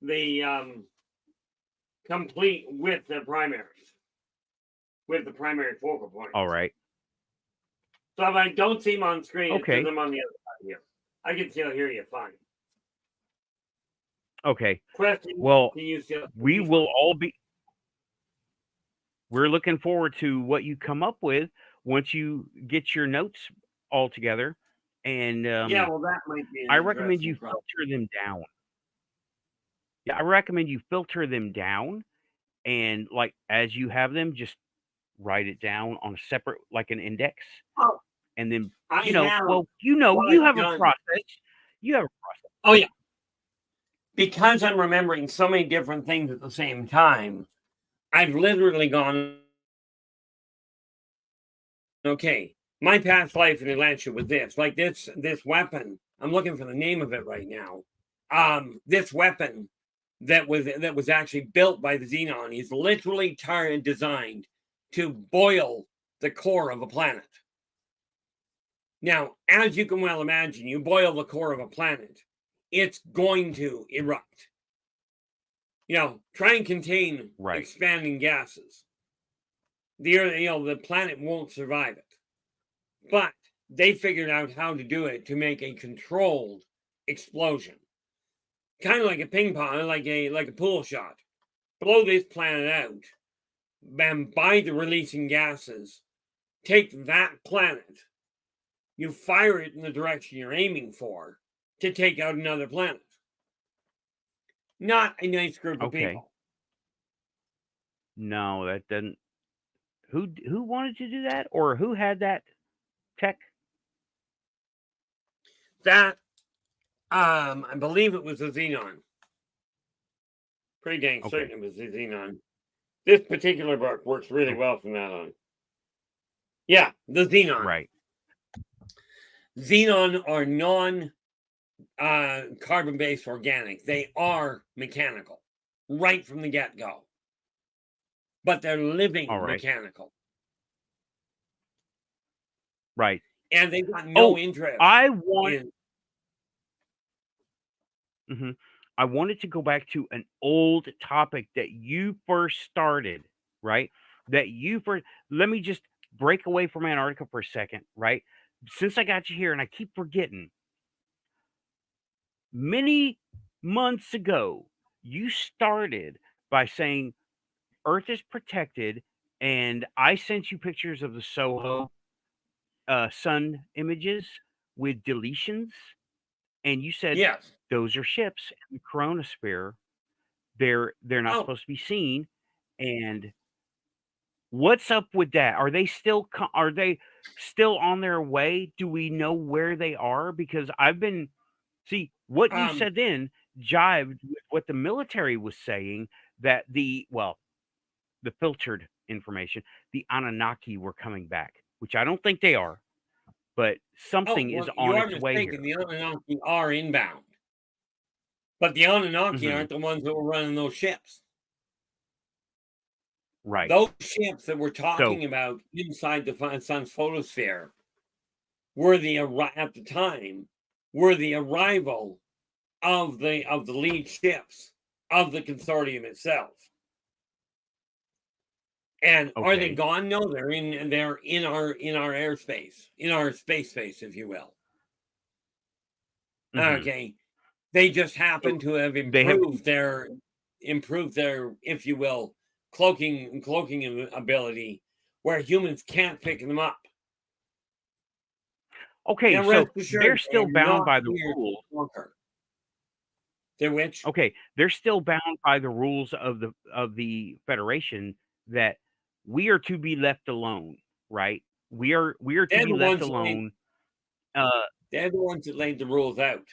S2: the primaries, with the primary focal points.
S1: All right.
S2: So if I don't see them on screen, it's because I'm on the other side here. I can still hear you fine.
S1: Okay.
S2: Question.
S1: Well, we will all be. We're looking forward to what you come up with once you get your notes all together. And
S2: yeah, well, that might be.
S1: I recommend you filter them down. Yeah, I recommend you filter them down, and like as you have them, just write it down on a separate, like an index.
S2: Oh.
S1: And then
S2: you have
S1: a process. You have a process.
S2: Oh yeah. Because I'm remembering so many different things at the same time, I've literally gone, okay, my past life in Atlantis was this. Like this weapon, I'm looking for the name of it right now. This weapon that was actually built by the Xenon is literally designed to boil the core of a planet. Now, as you can well imagine, you boil the core of a planet, it's going to erupt. Try and contain expanding gases. The planet won't survive it. But they figured out how to do it to make a controlled explosion. Kind of like a ping pong, like a pool shot. Blow this planet out, and by the releasing gases, take that planet, you fire it in the direction you're aiming for to take out another planet. Not a nice group of people.
S1: No, that doesn't. Who wanted to do that, or who had that tech?
S2: That, I believe it was a Xenon. Pretty dang certain it was a Xenon. This particular book works really well from that on. Yeah, the Xenon.
S1: Right.
S2: Xenon are non-carbon-based organic. They are mechanical right from the get-go. But they're living mechanical.
S1: Right.
S2: And they've got no interest.
S1: I wanted to go back to an old topic that you first started, right? Let me just break away from Antarctica for a second, right? Since I got you here and I keep forgetting. Many months ago, you started by saying Earth is protected, and I sent you pictures of the Soho sun images with deletions, and you said
S2: Yes.
S1: those are ships in the chronosphere. They're not
S2: Oh,
S1: supposed to be seen. And what's up with that? Are they still on their way? Do we know where they are? Because see what you
S2: um,
S1: said then jived with what the military was saying, that the filtered information, the Anunnaki were coming back, which I don't think they are, but
S2: oh,
S1: something is
S2: well,
S1: on
S2: you are
S1: its way
S2: mistaken.
S1: here.
S2: The Anunnaki are inbound, but the Anunnaki
S1: Hmm.
S2: aren't the ones that were running those ships.
S1: Right.
S2: Those ships that we're
S1: So,
S2: talking about inside the sun's photosphere at the time were the arrival of the lead ships of the consortium itself. And are they
S1: okay.
S2: gone? No, they're in our airspace, in our space, if you will.
S1: Hmm.
S2: Okay. They just
S1: So
S2: happen to have
S1: they have,
S2: improved their, if you will, cloaking ability where humans can't pick them up.
S1: okay.
S2: Now rest
S1: So they're
S2: assured they
S1: still
S2: are
S1: bound
S2: not
S1: by the
S2: here to
S1: rules.
S2: conquer. They're which?
S1: Okay. They're still bound by the rules of the Federation, that we are to be left alone, right? We are to
S2: They're
S1: be
S2: the
S1: left
S2: ones that laid
S1: alone. Uh,
S2: they're the ones that laid the rules out.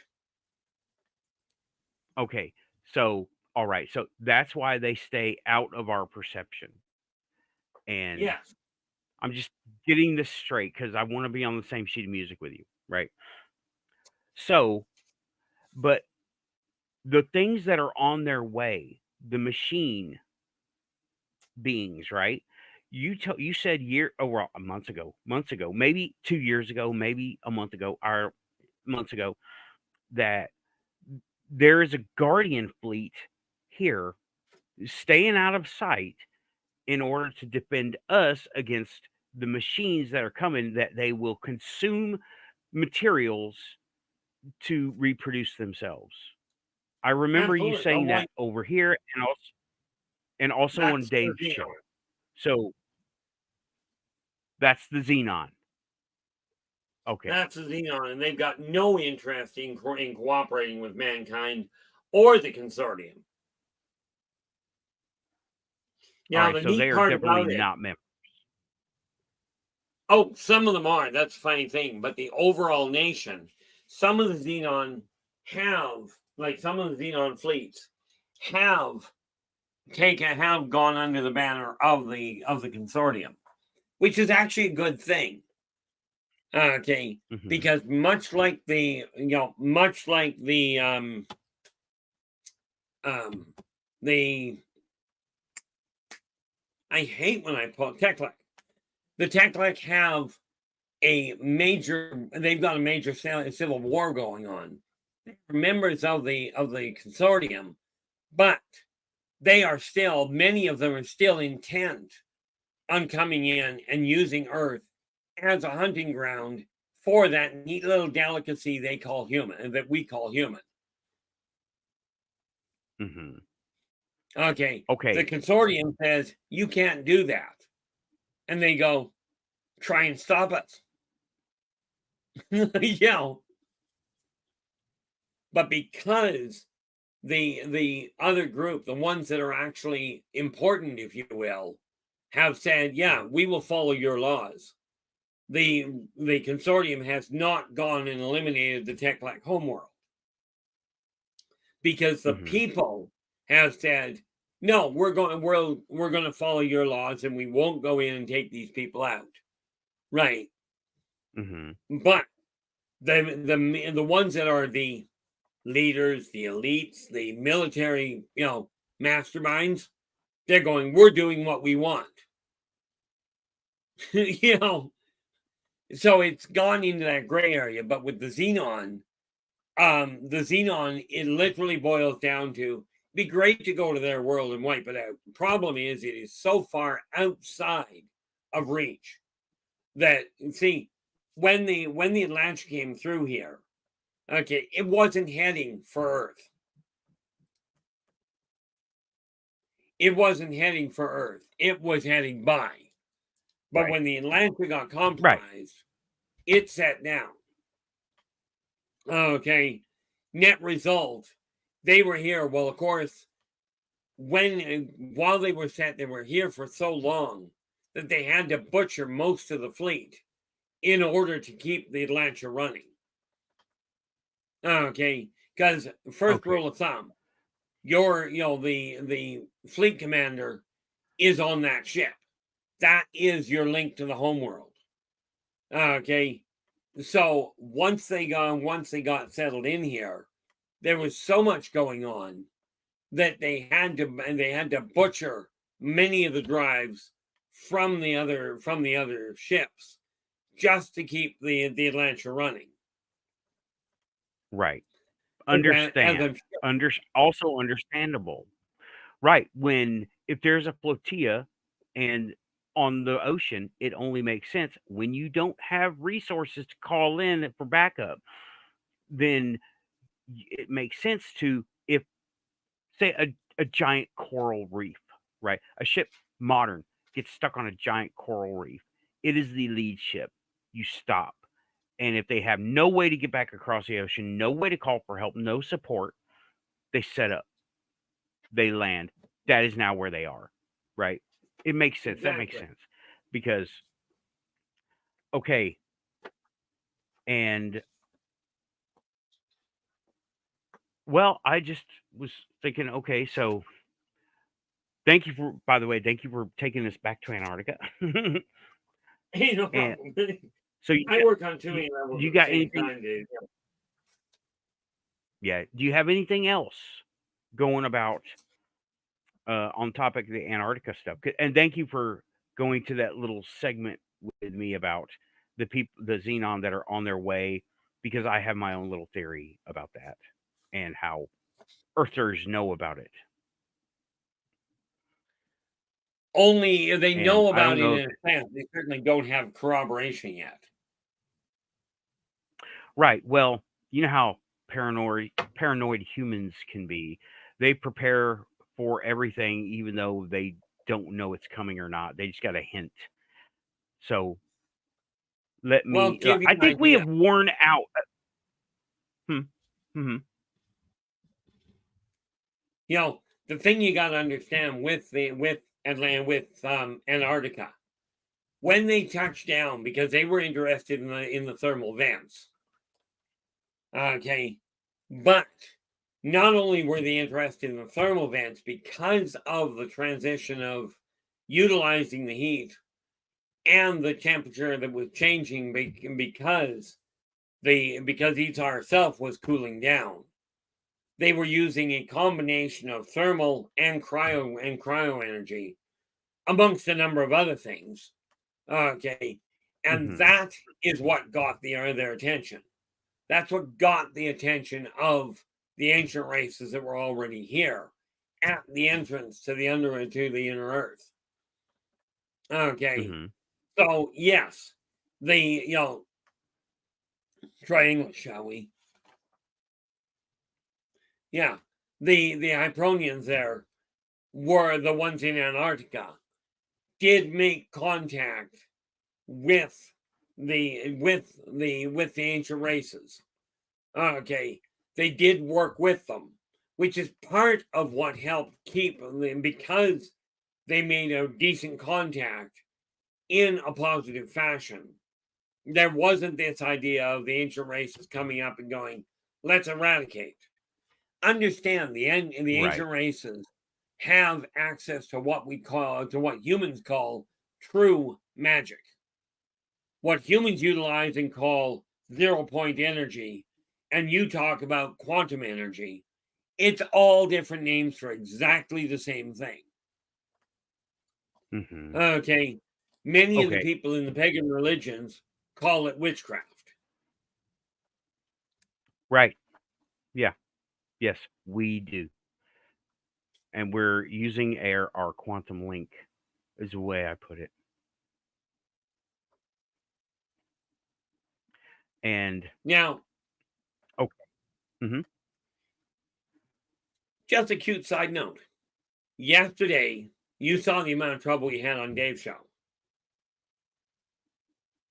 S1: okay. So, all right. So that's why they stay out of our perception. And
S2: Yes.
S1: I'm just getting this straight because I want to be on the same sheet of music with you, right? So, but the things that are on their way, the machine beings, right? You said months ago, maybe 2 years ago, maybe a month ago, or months ago, that there is a guardian fleet here staying out of sight in order to defend us against the machines that are coming, that they will consume materials to reproduce themselves. I remember you
S2: Absolutely. Oh
S1: saying
S2: boy,
S1: that over here, and also on
S2: that's the
S1: Dave's show.
S2: Xenon.
S1: So that's the Xenon. Okay.
S2: That's the Xenon, and they've got no interest in cooperating with mankind or the consortium.
S1: All
S2: Now,
S1: right.
S2: the
S1: So they
S2: neat
S1: are
S2: part
S1: definitely
S2: about it,
S1: not members.
S2: oh, some of them are. That's a funny thing. But the overall nation, some of the Xenon some of the Xenon fleets have have gone under the banner of the consortium, which is actually a good thing. Okay,
S1: Hmm.
S2: because much like the I hate when I pull Tekla. The Tekla have they've got a major civil war going on. They're members of the consortium, but many of them are still intent on coming in and using Earth as a hunting ground for that neat little delicacy they call human, and that we call human.
S1: Hmm.
S2: Okay, the
S1: Okay.
S2: consortium says you can't do that, and they go try and stop us. Yeah, but because the other group, the ones that are actually important, if you will, have said, yeah, we will follow your laws. The consortium has not gone and eliminated the Tech-Black homeworld, because the
S1: Hmm.
S2: people have said, no, we're going to follow your laws, and we won't go in and take these people out. Right.
S1: Hmm.
S2: But the ones that are the leaders, the elites, the military, masterminds, they're going, we're doing what we want. you know, so it's gone into that gray area. But with the Xenon, it literally boils down to, it'd be great to go to their world and wipe it out. The problem is, it is so far outside of reach that, see, when the Atlantis came through here, okay, it wasn't heading for Earth. it wasn't heading for Earth. It was heading by. But
S1: Right.
S2: when the Atlantic got
S1: Right.
S2: compromised, it set down. Okay. Net result, they were here. Well, of course, while they were here for so long that they had to butcher most of the fleet in order to keep the Atlantis running. Okay, because first
S1: Okay.
S2: rule of thumb, the fleet commander is on that ship. That is your link to the homeworld. Okay, so once they got settled in here, there was so much going on that they had to butcher many of the drives from the other ships just to keep the Atlantis running.
S1: Right.
S2: As
S1: Understand.
S2: I'm
S1: Also understandable. Right. If there's a flotilla and on the ocean, it only makes sense when you don't have resources to call in for backup, then it makes sense to, if say a giant coral reef, right? A ship modern gets stuck on a giant coral reef. It is the lead ship. You stop. And if they have no way to get back across the ocean, no way to call for help, no support, they set up. They land. That is now where they are, right? It makes sense. That makes
S2: exactly.
S1: sense because okay, and well, I just was thinking, okay, so by the way, thank you for taking us back to Antarctica.
S2: Hey, no
S1: And
S2: problem.
S1: so
S2: I work on too
S1: you,
S2: many levels
S1: you
S2: at the
S1: got
S2: same
S1: anything?
S2: time, dude.
S1: Yeah. Do you have anything else going about on topic of the Antarctica stuff? And thank you for going to that little segment with me about the Xenon that are on their way, because I have my own little theory about that and how Earthers know about it.
S2: Only they
S1: And
S2: know
S1: I
S2: about
S1: don't
S2: it
S1: know if
S2: in a sense. They certainly don't have corroboration yet.
S1: right. Well, you know how paranoid humans can be. They prepare for everything even though they don't know it's coming or not. They just got a hint. So
S2: Well, give you
S1: I
S2: an
S1: think we
S2: idea.
S1: have worn out. Hmm. Hmm.
S2: You know, the thing you got to understand with Antarctica, when they touched down, because they were interested in the thermal vents. Okay, but not only were they interested in the thermal vents because of the transition of utilizing the heat and the temperature that was changing because Etar itself was cooling down. They were using a combination of thermal and cryo energy, amongst a number of other things. Okay, and
S1: Hmm.
S2: that is what got their attention. That's what got the attention of the ancient races that were already here at the entrance to the inner earth. Okay,
S1: Hmm.
S2: so yes, the try English, shall we? Yeah, the Hyperonians there were the ones in Antarctica did make contact with the ancient races. Okay, they did work with them, which is part of what helped keep them, because they made a decent contact in a positive fashion. There wasn't this idea of the ancient races coming up and going, let's eradicate. Understand the
S1: Right.
S2: ancient races have access to what humans call true magic. What humans utilize and call 0 point energy, and you talk about quantum energy, it's all different names for exactly the same thing.
S1: Hmm.
S2: Okay. Many of the
S1: Okay.
S2: people in the pagan religions call it witchcraft.
S1: Right. Yeah. Yes, we do. And we're using our quantum link, is the way I put it. And
S2: Now,
S1: okay. Hmm.
S2: just a cute side note. yesterday, you saw the amount of trouble we had on Dave's show.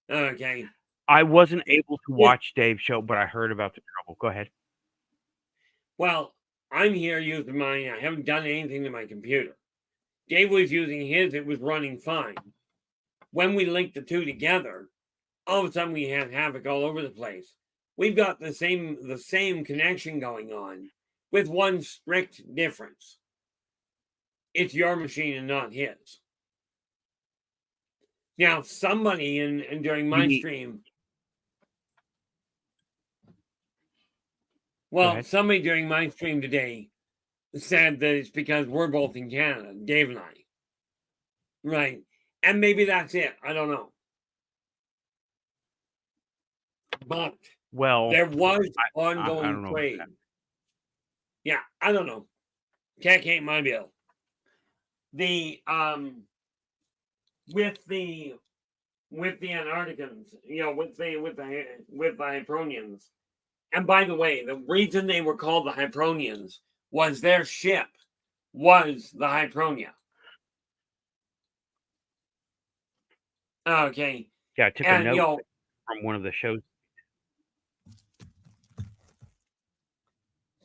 S2: Okay.
S1: I wasn't able to watch Dave's show, but I heard about the trouble. Go ahead.
S2: Well, I'm here using mine. I haven't done anything to my computer. Dave was using his. It was running fine. When we linked the two together, all of a sudden we had havoc all over the place. We've got the same connection going on with one strict difference. It's your machine and not his. Now, somebody during my stream, somebody during my stream today said that it's because we're both in Canada, Dave and I. Right. And maybe that's it. I don't know. But there was ongoing trade. Yeah, I don't know. Can't ain't my bill. The with the Antarcticans, with the Hypronians. And by the way, the reason they were called the Hypronians was their ship was the Hypronia. Okay.
S1: Yeah, I took a note from one of the shows.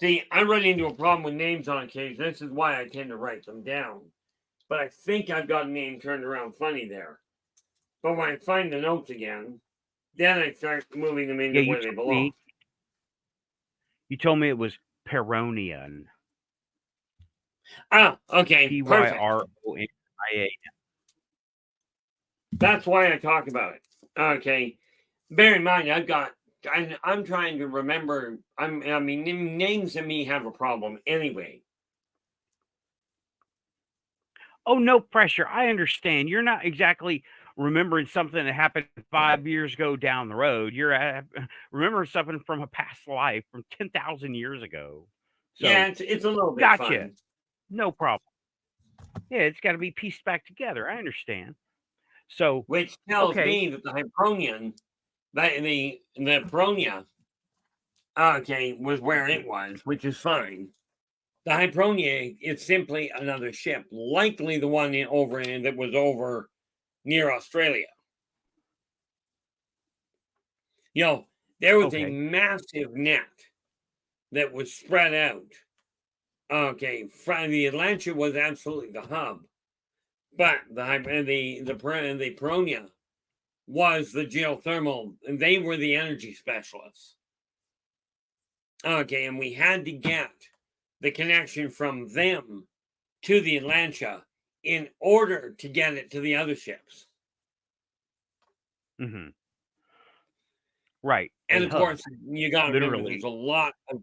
S2: See, I run into a problem with names on occasion. This is why I tend to write them down. But I think I've got a name turned around funny there. But when I find the notes again, then I start moving them into where they belong.
S1: You told me it was Peronian.
S2: Ah, okay.
S1: Pyronia.
S2: That's why I talk about it. Okay. Bear in mind, I'm trying to remember. Names and me have a problem anyway.
S1: Oh, no pressure. I understand. You're not exactly remembering something that happened 5 years ago down the road. You're remembering something from a past life from 10,000 years ago. So,
S2: yeah, it's a little bit fun.
S1: No problem. Yeah, it's got to be pieced back together. I understand. So,
S2: which tells me that the Hypronian, the Hypronia, was where it was, which is fine. The Hypronia is simply another ship, likely the one that was over near Australia. There was a massive net that was spread out. Okay, the Atlantis was absolutely the hub, but the Hypronia was the geothermal, and they were the energy specialists. Okay, and we had to get the connection from them to the Atlantis in order to get it to the other ships.
S1: Mm-hmm. Right.
S2: And of course, you got to remember there's a lot of...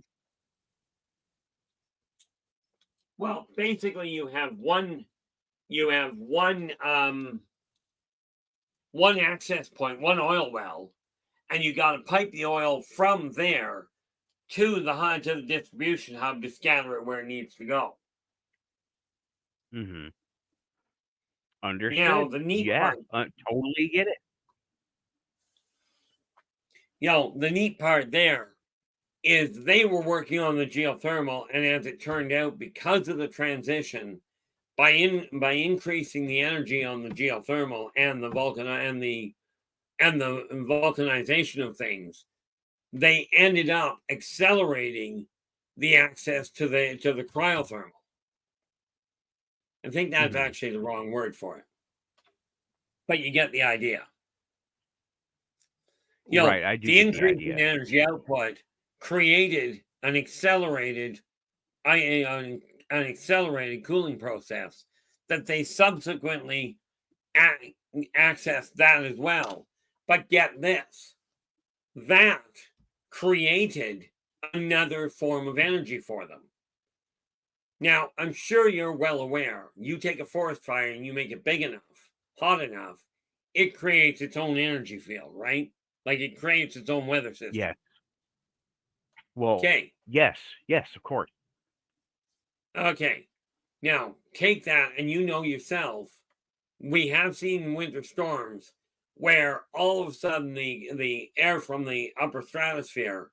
S2: Well, basically, you have one access point, one oil well, and you got to pipe the oil from there to the distribution hub to scatter it where it needs to go.
S1: Mm-hmm. Understood.
S2: Now, the neat part...
S1: totally get it.
S2: The neat part there is they were working on the geothermal, and as it turned out, because of the transition, by increasing the energy on the geothermal and the vulcanization of things, they ended up accelerating the access to the cryothermal. I think that's actually the wrong word for it, but you get the idea.
S1: Right, I do.
S2: The increase in energy output created an accelerated cooling process that they subsequently accessed that as well. But get this, that created another form of energy for them. Now, I'm sure you're well aware, you take a forest fire and you make it big enough, hot enough, it creates its own energy field, right? Like it creates its own weather system.
S1: Yes. Well, yes, of course.
S2: Okay. Now, take that and yourself, we have seen winter storms where all of a sudden the air from the upper stratosphere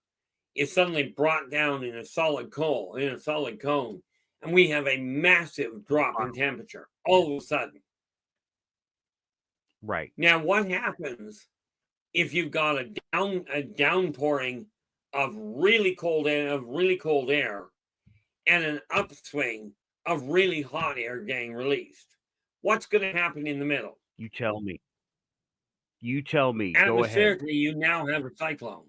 S2: is suddenly brought down in a solid cone, and we have a massive drop in temperature all of a sudden.
S1: Right.
S2: Now, what happens if you've got a downpouring of really cold air and an upswing of really hot air getting released? What's going to happen in the middle?
S1: You tell me. You tell me. Go ahead.
S2: Atmospherically, you now have a cyclone.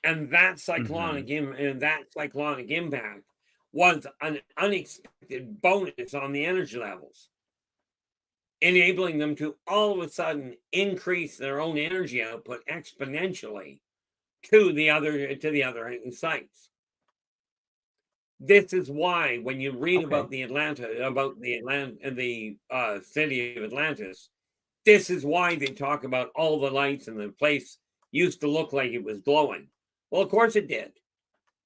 S2: And that cyclonic impact was an unexpected bonus on the energy levels, enabling them to all of a sudden increase their own energy output exponentially to the other sites. This is why when you read about the city of Atlantis, this is why they talk about all the lights and the place used to look like it was glowing. Well, of course it did.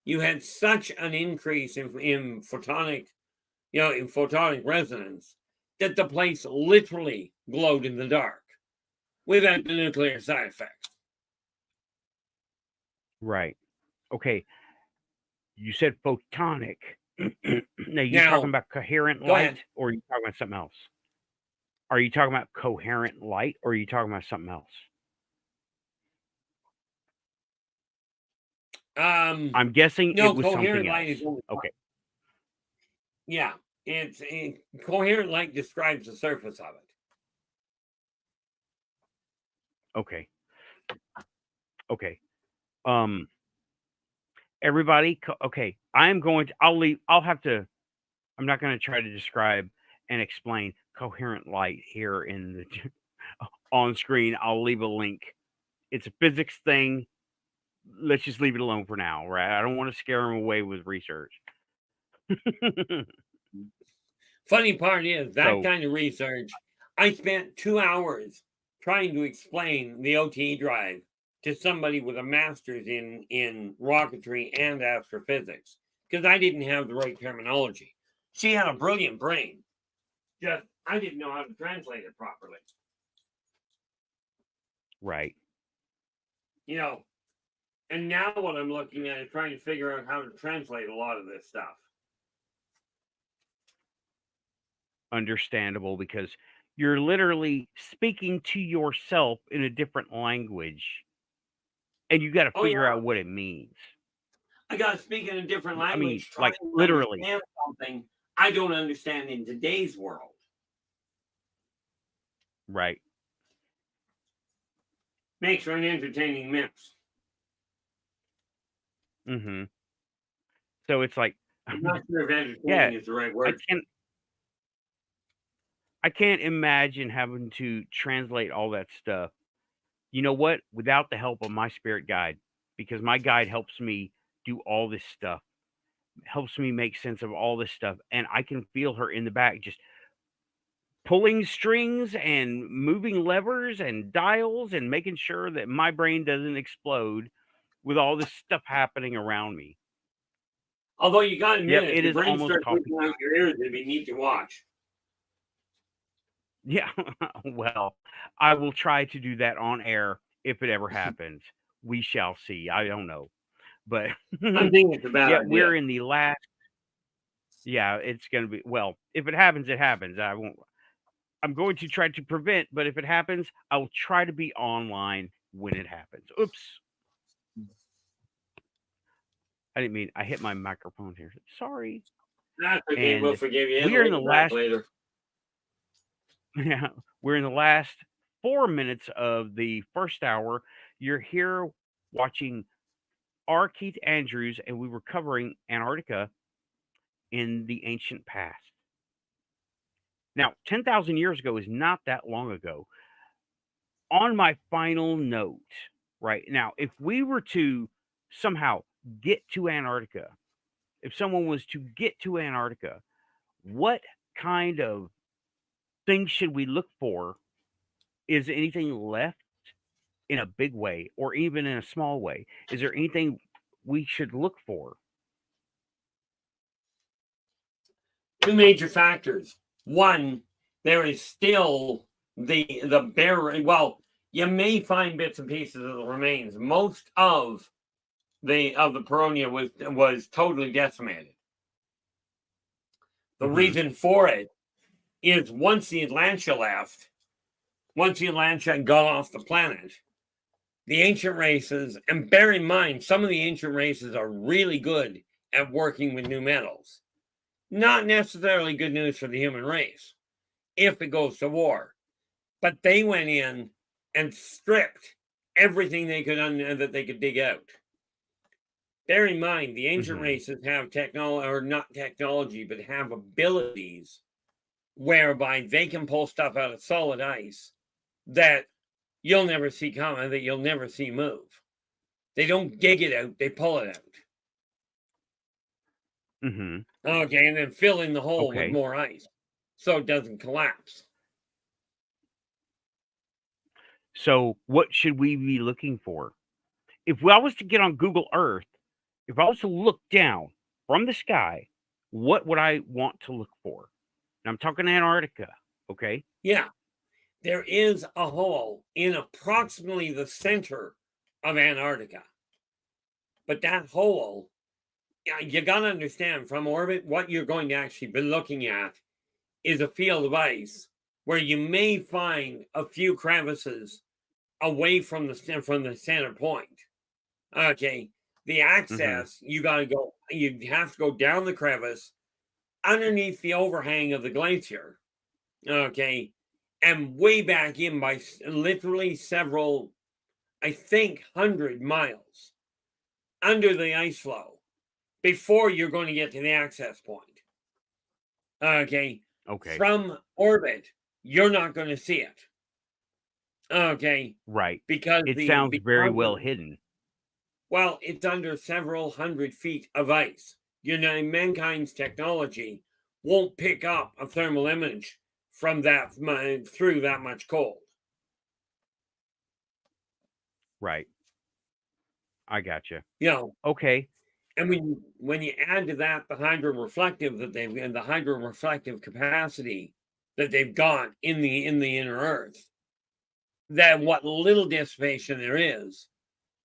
S2: You had such an increase in photonic resonance that the place literally glowed in the dark without the nuclear side effects.
S1: Right. Okay. You said photonic. Now, you talking about coherent light, or are you talking about something else? Are you talking about coherent light, or are you talking about something else? I'm guessing it was something else. Okay.
S2: Yeah, coherent light describes the surface of it.
S1: Okay. Okay. Everybody, okay. I'm not going to try to describe and explain coherent light here in the on screen. I'll leave a link. It's a physics thing. Let's just leave it alone for now, right? I don't want to scare them away with research.
S2: Funny part is that kind of research. I spent 2 hours trying to explain the OTE drive to somebody with a master's in rocketry and astrophysics because I didn't have the right terminology. She had a brilliant brain. Just I didn't know how to translate it properly.
S1: Right.
S2: And now what I'm looking at is trying to figure out how to translate a lot of this stuff.
S1: Understandable, because you're literally speaking to yourself in a different language, and you got to figure out what it means.
S2: I got to speak in a different language.
S1: I mean, like literally
S2: something I don't understand in today's world.
S1: Right.
S2: Makes for an entertaining mix.
S1: Mm-hmm. So it's like,
S2: I'm not sure if entertaining is the right word.
S1: I can't imagine having to translate all that stuff. You know what? Without the help of my spirit guide, because my guide helps me do all this stuff, helps me make sense of all this stuff, and I can feel her in the back just pulling strings and moving levers and dials and making sure that my brain doesn't explode with all this stuff happening around me.
S2: Although you got to admit,
S1: it is almost
S2: looking out your ears, it'd be neat to watch.
S1: Yeah, well, I will try to do that on air if it ever happens. We shall see. I don't know, but
S2: I think it's a bad idea.
S1: We're in the last. Yeah, it's going to be, well, if it happens, it happens. I'm going to try to prevent, but if it happens, I will try to be online when it happens. Oops. I didn't mean, I hit my microphone here. Sorry.
S2: That's okay. And we'll forgive you.
S1: We are in the last later. Yeah, we're in the last 4 minutes of the first hour. You're here watching R. Keith Andrews, and we were covering Antarctica in the ancient past. Now, 10,000 years ago is not that long ago. On my final note, right now, if we were to somehow get to Antarctica, if someone was to get to Antarctica, what kind of things should we look for? Is anything left in a big way or even in a small way? Is there anything we should look for?
S2: Two major factors. One, there is still the bare. Well, you may find bits and pieces of the remains. Most of the Peronia was totally decimated. The reason for it is once the Atlantia got off the planet, the ancient races, and bear in mind, some of the ancient races are really good at working with new metals. Not necessarily good news for the human race if it goes to war. But they went in and stripped everything they could that they could dig out. Bear in mind, the ancient races have technology, or not technology, but have abilities whereby they can pull stuff out of solid ice that you'll never see coming, that you'll never see move. They don't dig it out, they pull it out. Okay, and then fill in the hole with more ice so it doesn't collapse.
S1: So what should we be looking for? If I was to get on Google Earth, if I was to look down from the sky, what would I want to look for? And I'm talking Antarctica, okay?
S2: Yeah. There is a hole in approximately the center of Antarctica. But that hole, you got to understand, from orbit, what you're going to actually be looking at is a field of ice where you may find a few crevices away from the center point. Okay, the access, you got to go, you have to go down the crevice underneath the overhang of the glacier. Okay, and way back in by literally several, I think, 100 miles under the ice flow before you're going to get to the access point. Okay. From orbit, you're not going to see it. Okay.
S1: Right.
S2: Because
S1: it sounds very well hidden.
S2: Well, it's under several 100 feet of ice. You know, mankind's technology won't pick up a thermal image from that through that much cold.
S1: Right. I gotcha.
S2: You know.
S1: Okay.
S2: And when you add to that the hydroreflective that they've and the hydroreflective capacity that they've got in the inner Earth, that what little dissipation there is,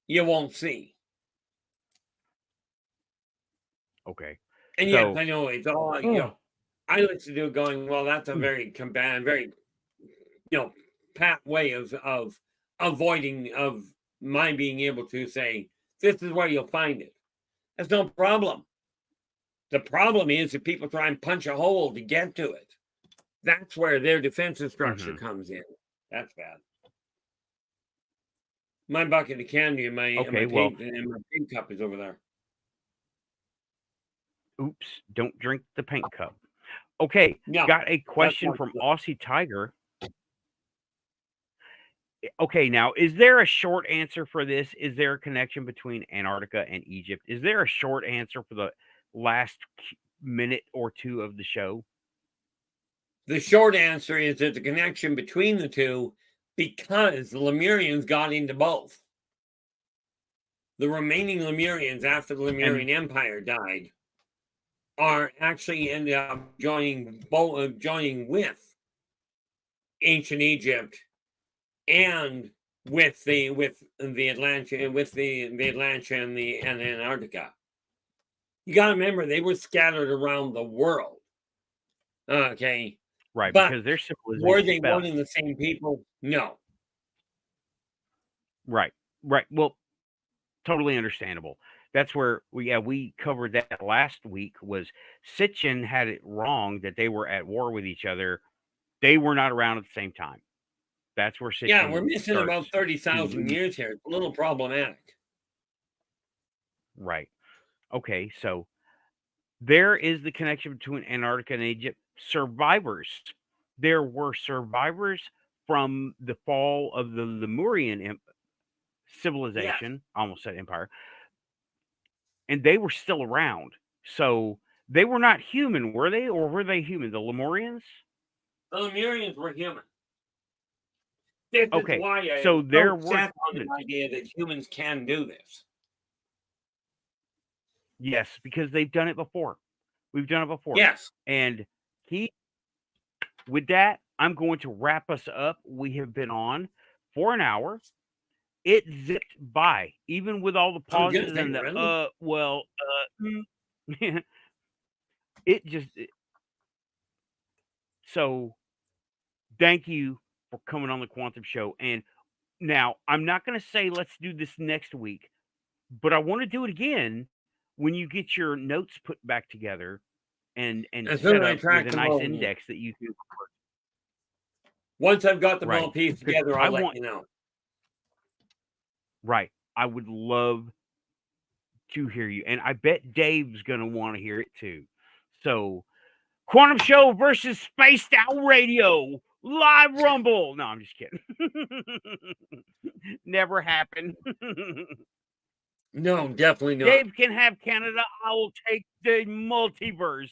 S2: you won't see.
S1: Okay.
S2: And yes, I know it's all you know. I listen to it going, well, that's a very very pat way of avoiding of my being able to say this is where you'll find it. That's no problem. The problem is if people try and punch a hole to get to it. That's where their defensive structure comes in. That's bad. My bucket of candy and my pink cup is over there.
S1: Oops, don't drink the pink cup. Okay, got a question from Aussie Tiger. Okay, now, is there a short answer for this? Is there a connection between Antarctica and Egypt? Is there a short answer for the last minute or two of the show?
S2: The short answer is there's a connection between the two because the Lemurians got into both. The remaining Lemurians after the Lemurian Empire died are actually ended up joining with ancient Egypt and with the Atlantia and the Antarctica. You got to remember they were scattered around the world. Okay,
S1: right? But because their civilization
S2: were they one and the same people? No.
S1: Right. Well, totally understandable. That's where we covered that last week. Was Sitchin had it wrong that they were at war with each other. They were not around at the same time. That's where Sitchin
S2: we're missing about 30,000 years here. It's a little problematic.
S1: Right. Okay, so there is the connection between Antarctica and Egypt. Survivors. There were survivors from the fall of the Lemurian civilization. I almost said empire. And they were still around. So they were not human, were they? Or were they human? The Lemurians?
S2: The Lemurians were human. This is why
S1: so there were
S2: set on the idea that humans can do this.
S1: Yes, because they've done it before. We've done it before.
S2: Yes.
S1: And with that, I'm going to wrap us up. We have been on for an hour. it zipped by, even with all the
S2: I was gonna
S1: pauses
S2: say,
S1: and the
S2: really?
S1: it just so thank you for coming on the Quantum Show. And now I'm not going to say let's do this next week, but I want to do it again when you get your notes put back together and
S2: As soon
S1: set
S2: as I
S1: up with
S2: track
S1: a
S2: them
S1: nice
S2: all,
S1: index that you can.
S2: once I've got them all
S1: Right.
S2: pieced
S1: 'Cause
S2: together,
S1: I
S2: I'll let
S1: want
S2: you know.
S1: right. I would love to hear you, and I bet Dave's going to want to hear it too. So, Quantum Show versus Spaced Out Radio live rumble. No, I'm just kidding. Never happened.
S2: No, definitely not.
S1: Dave can have Canada. I will take the multiverse.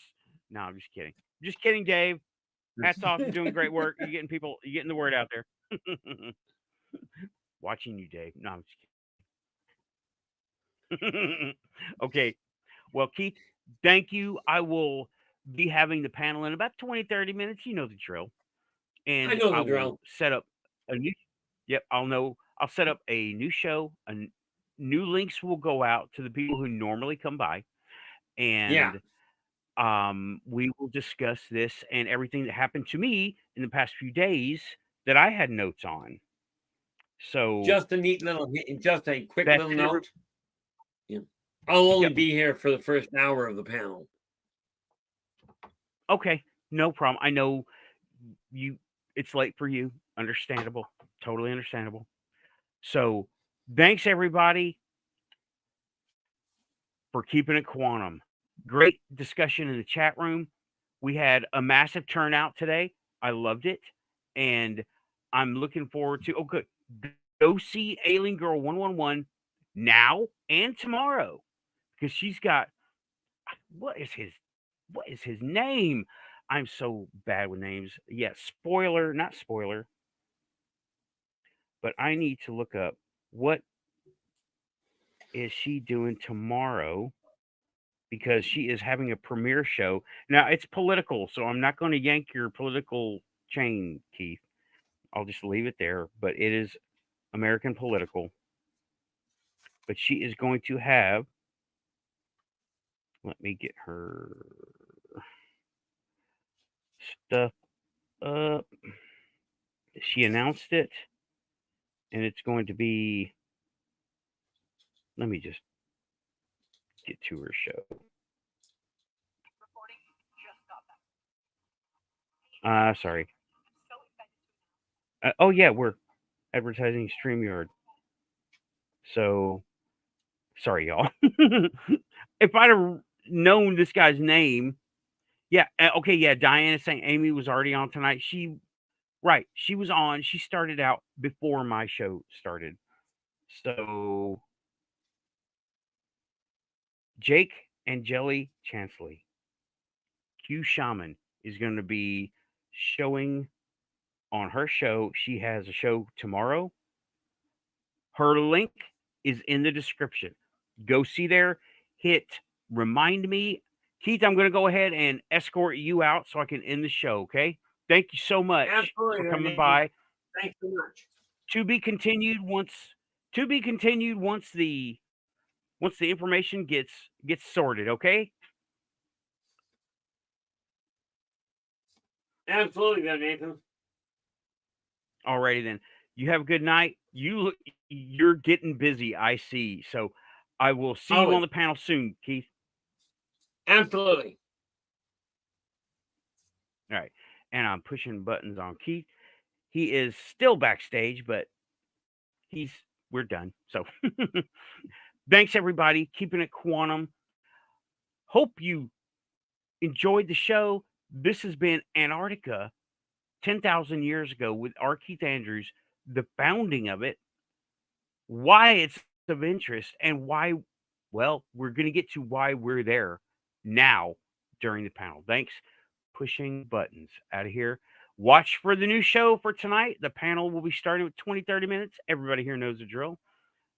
S1: No, I'm just kidding. Just kidding, Dave. Hats off. You're doing great work. You're getting the word out there. Watching you, Dave. No, I'm just kidding. Okay. Well, Keith, thank you. I will be having the panel in about 20, 30 minutes. You know the drill.
S2: I
S1: And
S2: know
S1: I
S2: the
S1: will
S2: drill.
S1: set up a new yep, I'll set up a new show, new links will go out to the people who normally come by,
S2: Yeah,
S1: and we will discuss this and everything that happened to me in the past few days that I had notes on. So
S2: just a neat little, just a quick
S1: that's
S2: little
S1: it.
S2: note. Yeah, I'll only
S1: Yep.
S2: be here for the first hour of the panel.
S1: Okay, no problem. I know you. It's late for you. Understandable. Totally understandable. So thanks everybody for keeping it quantum. Great discussion in the chat room. We had a massive turnout today. I loved it. And I'm looking forward to, oh, good. Go see Alien Girl 111 now and tomorrow because she's got, what is his name? I'm so bad with names. Yeah, spoiler, not spoiler, but I need to look up what is she doing tomorrow because she is having a premiere show. Now, it's political, so I'm not going to yank your political chain, Keith. I'll just leave it there, but it is American political. But she is going to have, let me get her stuff up. She announced it, and it's going to be, let me just get to her show. Sorry. Oh, yeah, we're advertising StreamYard. So, sorry, y'all. If I'd have known this guy's name, yeah, okay, yeah, Diana saying Amy was already on tonight. Right, she was on. She started out before my show started. So, Jake and Jelly Chansley, Q Shaman, is going to be showing on her show. She has a show tomorrow. Her link is in the description. Go see there. Hit remind me. Keith, I'm going to go ahead and escort you out so I can end the show, okay? Thank you so much
S2: Absolutely,
S1: for coming
S2: Nathan.
S1: by.
S2: Thanks so much.
S1: To be continued once the information gets sorted, okay?
S2: Absolutely, there, Nathan.
S1: Alrighty then. You have a good night. You're getting busy, I see. So I will see you on the panel soon, Keith.
S2: Absolutely.
S1: All right. And I'm pushing buttons on Keith. He is still backstage, but we're done. So thanks everybody. Keeping it quantum. Hope you enjoyed the show. This has been Antarctica 10,000 years ago with R. Keith Andrews, the founding of it, why it's of interest, and why, well, we're going to get to why we're there now during the panel. Thanks. Pushing buttons out of here. Watch for the new show for tonight. The panel will be starting with 20, 30 minutes. Everybody here knows the drill.